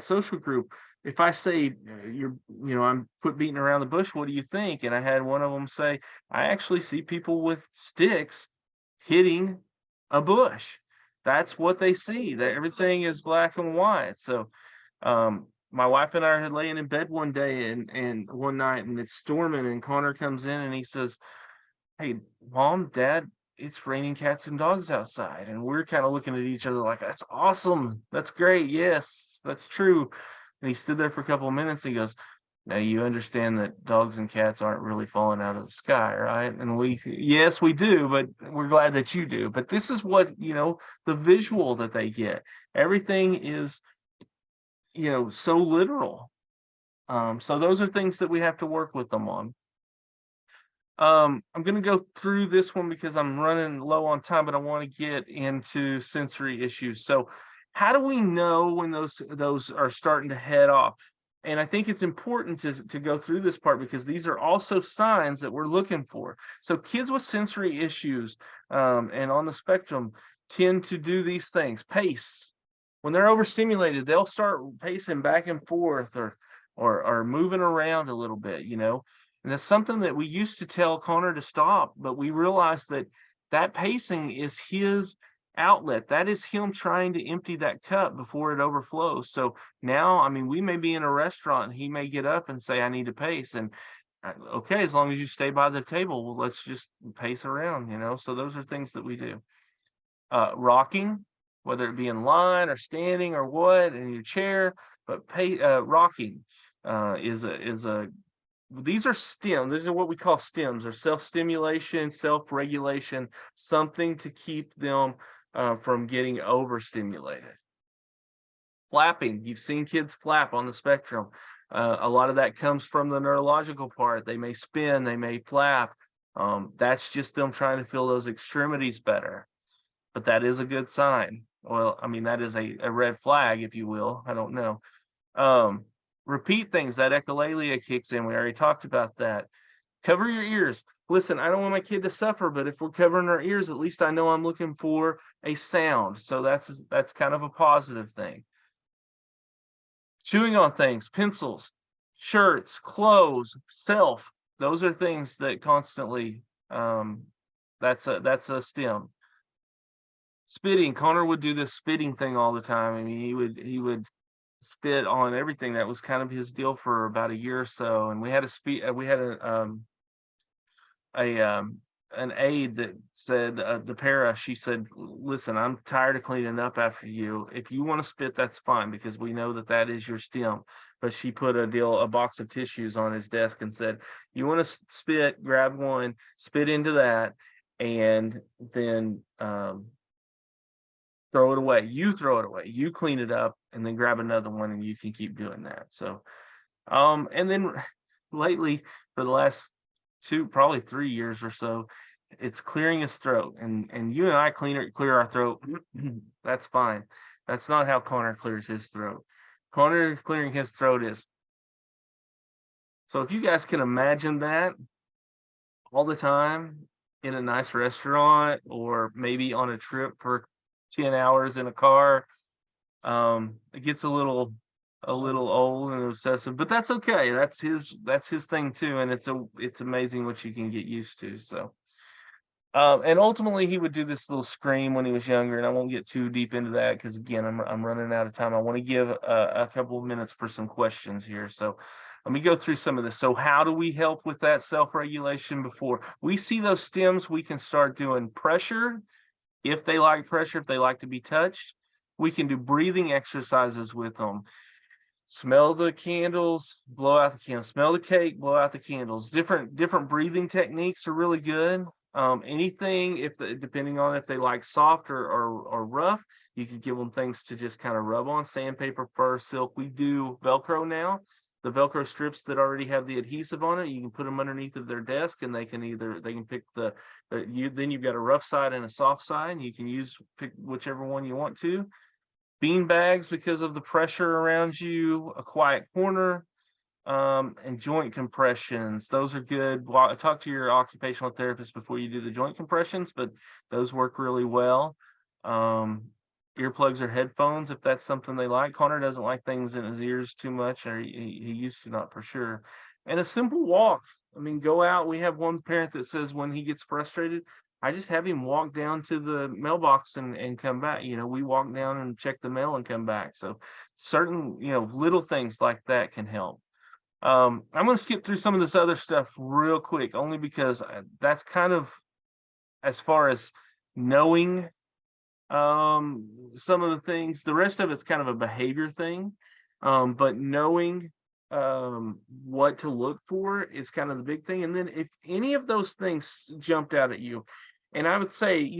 social group, if I say I'm quit beating around the bush, what do you think? And I had one of them say, I actually see people with sticks hitting a bush. That's what they see. That everything is black and white. So my wife and I are laying in bed one day and one night and it's storming and Konner comes in and he says, hey, Mom, Dad, it's raining cats and dogs outside. And we're kind of looking at each other like, that's awesome. That's great. Yes, that's true. And he stood there for a couple of minutes and he goes, now you understand that dogs and cats aren't really falling out of the sky, right? And yes, we do, but we're glad that you do. But this is what, the visual that they get. Everything is, so literal. So those are things that we have to work with them on. I'm going to go through this one because I'm running low on time, but I want to get into sensory issues. So how do we know when those are starting to head off? And I think it's important to go through this part because these are also signs that we're looking for. So kids with sensory issues and on the spectrum tend to do these things. Pace. When they're overstimulated, they'll start pacing back and forth or moving around a little bit, And that's something that we used to tell Konner to stop, but we realized that pacing is his outlet. That is him trying to empty that cup before it overflows. So now, we may be in a restaurant and he may get up and say, I need to pace. And okay, as long as you stay by the table, well, let's just pace around, So those are things that we do. Rocking. whether it be in line or standing or what, in your chair. But rocking is a these are STEM. These are what we call STEMs, or self-stimulation, self-regulation, something to keep them from getting overstimulated. Flapping, you've seen kids flap on the spectrum. A lot of that comes from the neurological part. They may spin, they may flap. That's just them trying to feel those extremities better. But that is a good sign. Well, I mean, that is a red flag, if you will. I don't know. Repeat things, that echolalia kicks in. We already talked about that. Cover your ears. Listen, I don't want my kid to suffer, but if we're covering our ears, at least I know I'm looking for a sound. So that's kind of a positive thing. Chewing on things, pencils, shirts, clothes, self. Those are things that constantly, that's a STEM. Spitting. Konner would do this spitting thing all the time. I mean, he would spit on everything. That was kind of his deal for about a year or so. And we had an aide that said, the para, she said, listen, I'm tired of cleaning up after you. If you want to spit, that's fine, because we know that is your STEM. But she put a box of tissues on his desk and said, you want to spit, grab one, spit into that, and then throw it away. You throw it away. You clean it up, and then grab another one, and you can keep doing that. So, and then lately, for the last probably 3 years or so, it's clearing his throat. And you and I clear our throat. That's fine. That's not how Konner clears his throat. Konner clearing his throat is. So if you guys can imagine that all the time in a nice restaurant, or maybe on a trip for 10 hours in a car, it gets a little old and obsessive, but that's okay. That's his thing too. And it's amazing what you can get used to. So, and ultimately he would do this little scream when he was younger, and I won't get too deep into that, because again, I'm running out of time. I want to give a couple of minutes for some questions here. So let me go through some of this. So how do we help with that self-regulation? Before we see those stems, we can start doing pressure. If they like pressure, if they like to be touched, we can do breathing exercises with them. Smell the candles, blow out the candles. Smell the cake, blow out the candles. Different breathing techniques are really good. Anything, depending on if they like soft or rough, you can give them things to just kind of rub on. Sandpaper, fur, silk. We do Velcro now. The Velcro strips that already have the adhesive on it, you can put them underneath of their desk, and they can pick then you've got a rough side and a soft side, and you can pick whichever one you want to. Bean bags, because of the pressure around you. A quiet corner, and joint compressions. Those are good. Talk to your occupational therapist before you do the joint compressions, but those work really well. Earplugs or headphones, if that's something they like. Konner doesn't like things in his ears too much, or he used to, not for sure. And a simple walk. I mean, go out. We have one parent that says when he gets frustrated, I just have him walk down to the mailbox and come back. We walk down and check the mail and come back. So certain, little things like that can help. I'm going to skip through some of this other stuff real quick, only because that's kind of, as far as knowing some of the things. The rest of it's kind of a behavior thing, but knowing what to look for is kind of the big thing. And then if any of those things jumped out at you, and I would say,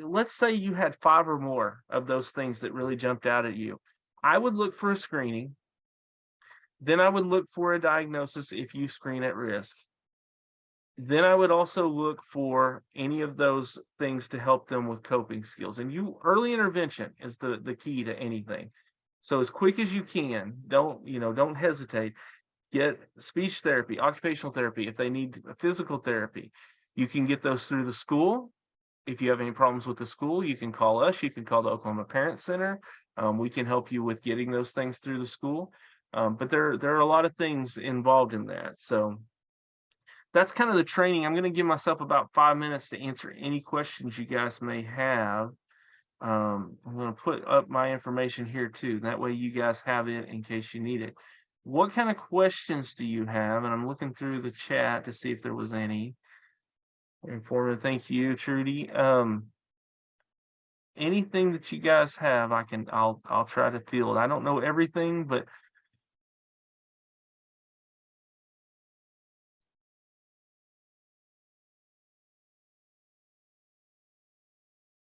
let's say you had 5 or more of those things that really jumped out at you, I would look for a screening. Then I would look for a diagnosis if you screen at risk. Then I would also look for any of those things to help them with coping skills. And early intervention is the key to anything. So as quick as you can, don't hesitate. Get speech therapy, occupational therapy. If they need physical therapy, you can get those through the school. If you have any problems with the school, you can call us. You can call the Oklahoma Parent Center. We can help you with getting those things through the school. But there are a lot of things involved in that. So that's kind of the training. I'm going to give myself about 5 minutes to answer any questions you guys may have. I'm going to put up my information here too. That way you guys have it in case you need it. What kind of questions do you have? And I'm looking through the chat to see if there was any. Informative. Thank you, Trudy. anything that you guys have, I'll try to field. I don't know everything, but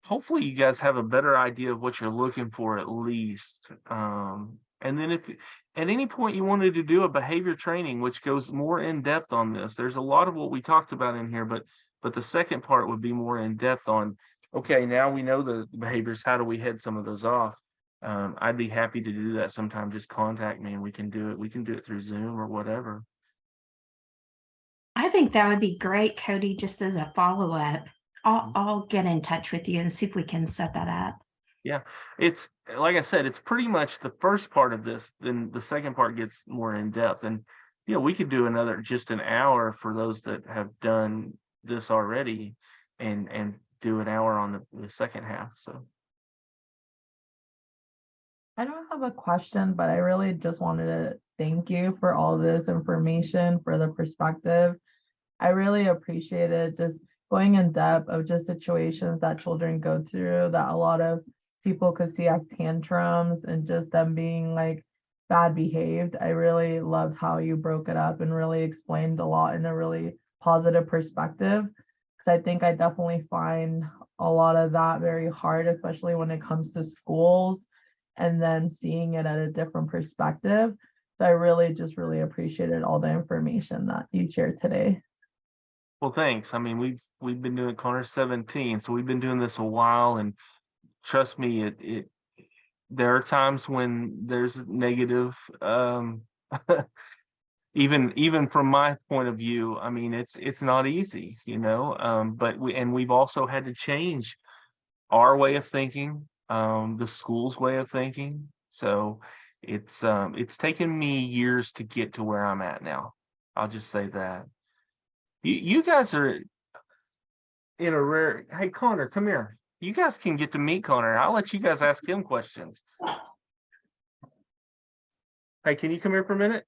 hopefully you guys have a better idea of what you're looking for at least. And then if at any point you wanted to do a behavior training, which goes more in depth on this, there's a lot of what we talked about in here, but the second part would be more in depth on, okay, now we know the behaviors, how do we head some of those off? I'd be happy to do that sometime. Just contact me and we can do it. We can do it through Zoom or whatever. I think that would be great, Kodey, just as a follow-up. I'll get in touch with you and see if we can set that up. Yeah, it's like I said, it's pretty much the first part of this, then the second part gets more in depth. And we could do another just an hour for those that have done this already, and do an hour on the second half. So I don't have a question, but I really just wanted to thank you for all this information, for the perspective. I really appreciate it, just going in depth of just situations that children go through, that a lot of people could see as tantrums and just them being like bad behaved. I really loved how you broke it up and really explained a lot in a really positive perspective. Because I think I definitely find a lot of that very hard, especially when it comes to schools and then seeing it at a different perspective. So I really appreciated all the information that you shared today. well, thanks. I mean, we've been doing Konner 17, so we've been doing this a while, and trust me, it there are times when there's negative, even from my point of view. I mean, it's not easy, but we've also had to change our way of thinking, the school's way of thinking. So it's taken me years to get to where I'm at now. I'll just say that. You guys are in a rare. Hey, Konner, come here. You guys can get to meet Konner. I'll let you guys ask him questions. Hey, can you come here for a minute?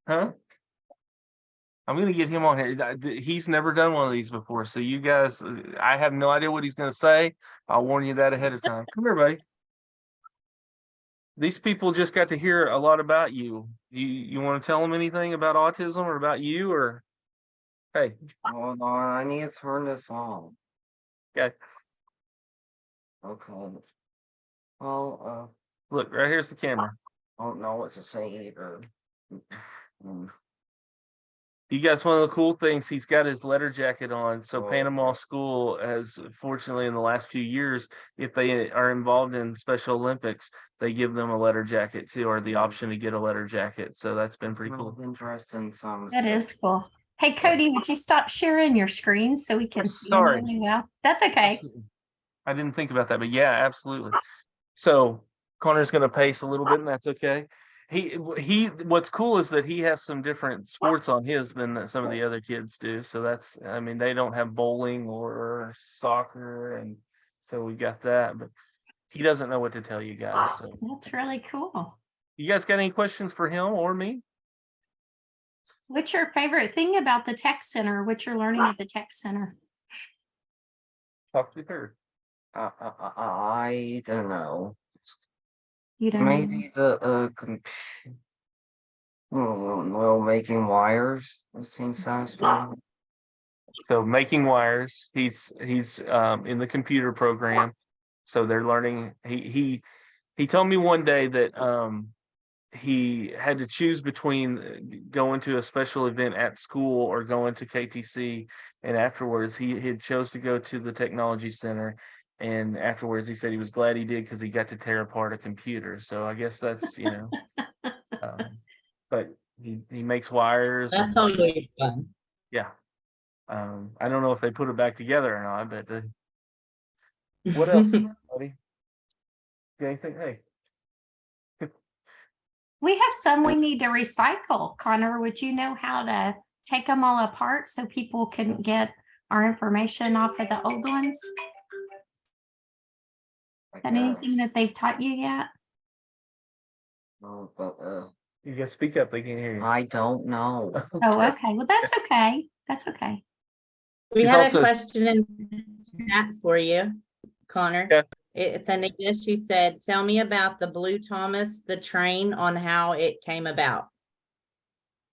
Huh? I'm gonna get him on here. He's never done one of these before, so you guys, I have no idea what he's gonna say. I'll warn you that ahead of time. Come here, buddy. These people just got to hear a lot about you. You want to tell them anything about autism or about you, or hey? Hold on, I need to turn this on. Okay. Okay. Well, Look, right here's the camera. I don't know what to say either. You guys, one of the cool things, he's got his letter jacket on. So Oh. Panama School has, fortunately, in the last few years, if they are involved in Special Olympics, they give them a letter jacket too, or the option to get a letter jacket. So that's been pretty cool. Interesting. That is cool. Hey, Kodey, would you stop sharing your screen so we can see you Sorry. really well? That's okay. Absolutely. I didn't think about that, but yeah, absolutely. So Konner's going to pace a little bit, and that's okay. What's cool is that he has some different sports on his than some of the other kids do. So that's, I mean, they don't have bowling or soccer, and so we got that, but he doesn't know what to tell you guys. So That's really cool. you guys got any questions for him or me? What's your favorite thing about the tech center? What you're learning at the tech center? Talk to her. I don't know. You don't know? Maybe the well, making wires. It seems satisfying. So making wires, he's in the computer program. So they're learning. He told me one day that he had to choose between going to a special event at school or going to KTC, and afterwards he had chose to go to the technology center, and afterwards he said he was glad he did because he got to tear apart a computer. So I guess that's but he makes wires. That's always fun. Yeah. I don't know if they put it back together or not, but what else, buddy? Got anything? Hey. We have some we need to recycle. Konner, would you know how to take them all apart so people can get our information off of the old ones? Is that anything that they've taught you yet? No, but You guys speak up, they can't hear you. I don't know. Oh, okay. Well, that's okay. That's okay. We He's had also- a question in chat for you, Connor. Yeah. It's Anita. She said, tell me about the Blue Thomas, the train, on how it came about.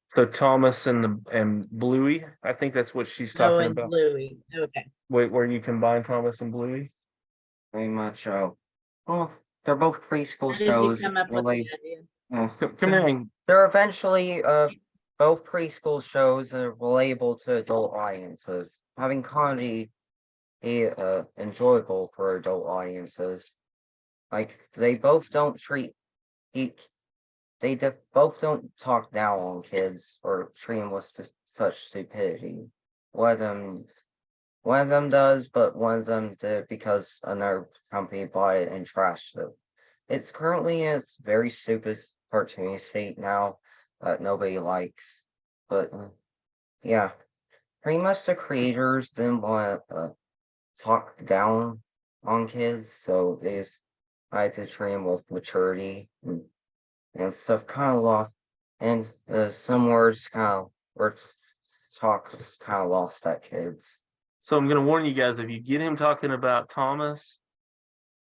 So Thomas and Bluey, I think that's what she's Oh, talking and about. Bluey. Okay. Where you combine Thomas and Bluey. Pretty much, well, they're both preschool How did you shows. come up with the Really, idea? Come in. they're eventually both preschool shows and relatable to adult audiences. Having comedy be enjoyable for adult audiences. Like they both don't treat each both don't talk down on kids or treat them with such stupidity. One of them does, but one of them did because another company bought it and trashed it. It's currently in its very stupid cartoon state now that nobody likes. But yeah, pretty much the creators didn't want to talk down on kids, so they just tried to treat them with maturity and stuff. Kind of lost, and some words kind of were talk kind of lost at kids. So I'm going to warn you guys, if you get him talking about Thomas,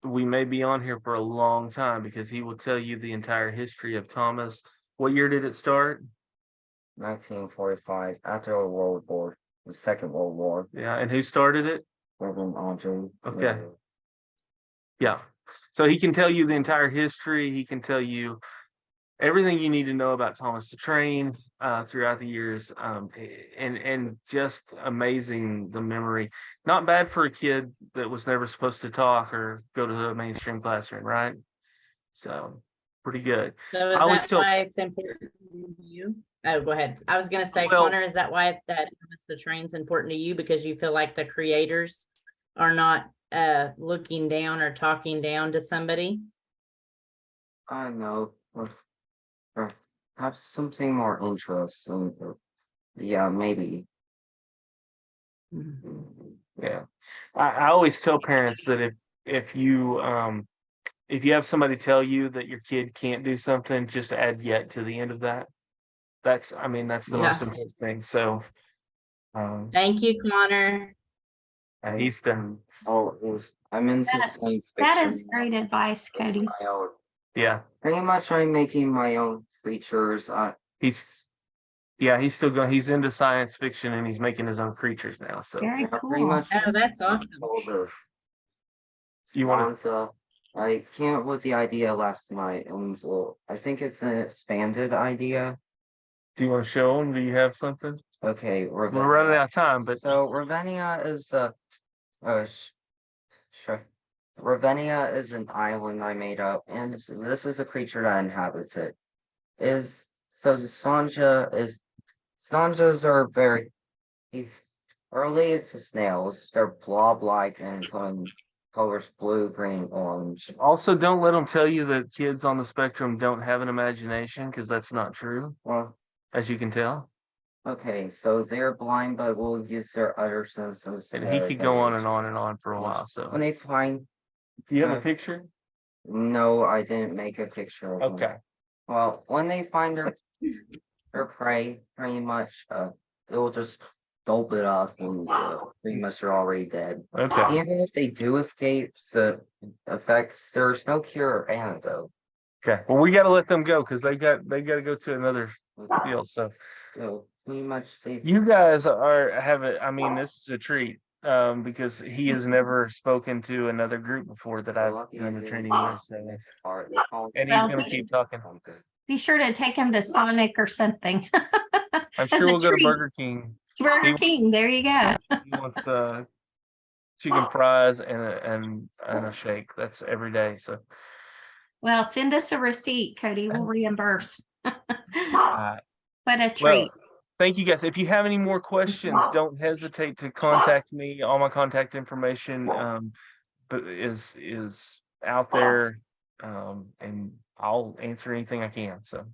we may be on here for a long time because he will tell you the entire history of Thomas. What year did it start? 1945, after the Second World War. Yeah, and who started it? Reverend Audrey. Okay. Yeah. So he can tell you the entire history. He can tell you everything you need to know about Thomas the Train throughout the years, and just amazing, the memory. Not bad for a kid that was never supposed to talk or go to a mainstream classroom, right? So pretty good. So is I always that tell- why it's important to you? Oh, go ahead. I was going to say, Well- Connor, is that why that the train's important to you? Because you feel like the creators are not looking down or talking down to somebody? I know. Or have something more interesting. Yeah, maybe. Yeah. I always tell parents that if you have somebody tell you that your kid can't do something, just add yet to the end of that. That's the most Yeah. important thing. So Thank you, Connor. and he's the I'm into That- science fiction. That is great advice, Cody. yeah. Pretty much I'm making my own creatures. He's still going. He's into science fiction and he's making his own creatures now. So Very pretty cool. much Oh, that's awesome. all the You wanna- Sponza. I came up with the idea last night, and I think it's an expanded idea. do you want to show him? Do you have something? Okay, We're running out of time, but so Ravenna is Ravenna is an island I made up, and this is a creature that inhabits it. So the Stanjas are very related to snails. They're blob-like and in colors blue, green, orange. also don't let them tell you that kids on the spectrum don't have an imagination, because that's not true, Well, as you can tell. okay, so they're blind, but will use their other senses. And he could go on and on and on for a while. So When they find, do you have a picture? no, I didn't make a picture of them. Okay. Well, when they find their prey, pretty much, it will just gulp it up, and pretty much they're already dead. Okay. Even if they do escape the effects, there's no cure or antidote. Okay. Well, we got to let them go because they got to go to another field. So So pretty much they. you guys I mean, this is a treat because he has never spoken to another group before that I've done the training with. So, Next part. and he's Well, going to keep talking. Be sure to take him to Sonic or something. I'm As sure a we'll go to treat. Burger King. Burger He- King, there you go. He wants chicken fries and a shake. That's every day. So Well, send us a receipt, Cody. We'll reimburse. uh, What a well, treat. thank you guys. If you have any more questions, don't hesitate to contact me. All my contact information but is out there, and I'll answer anything I can. So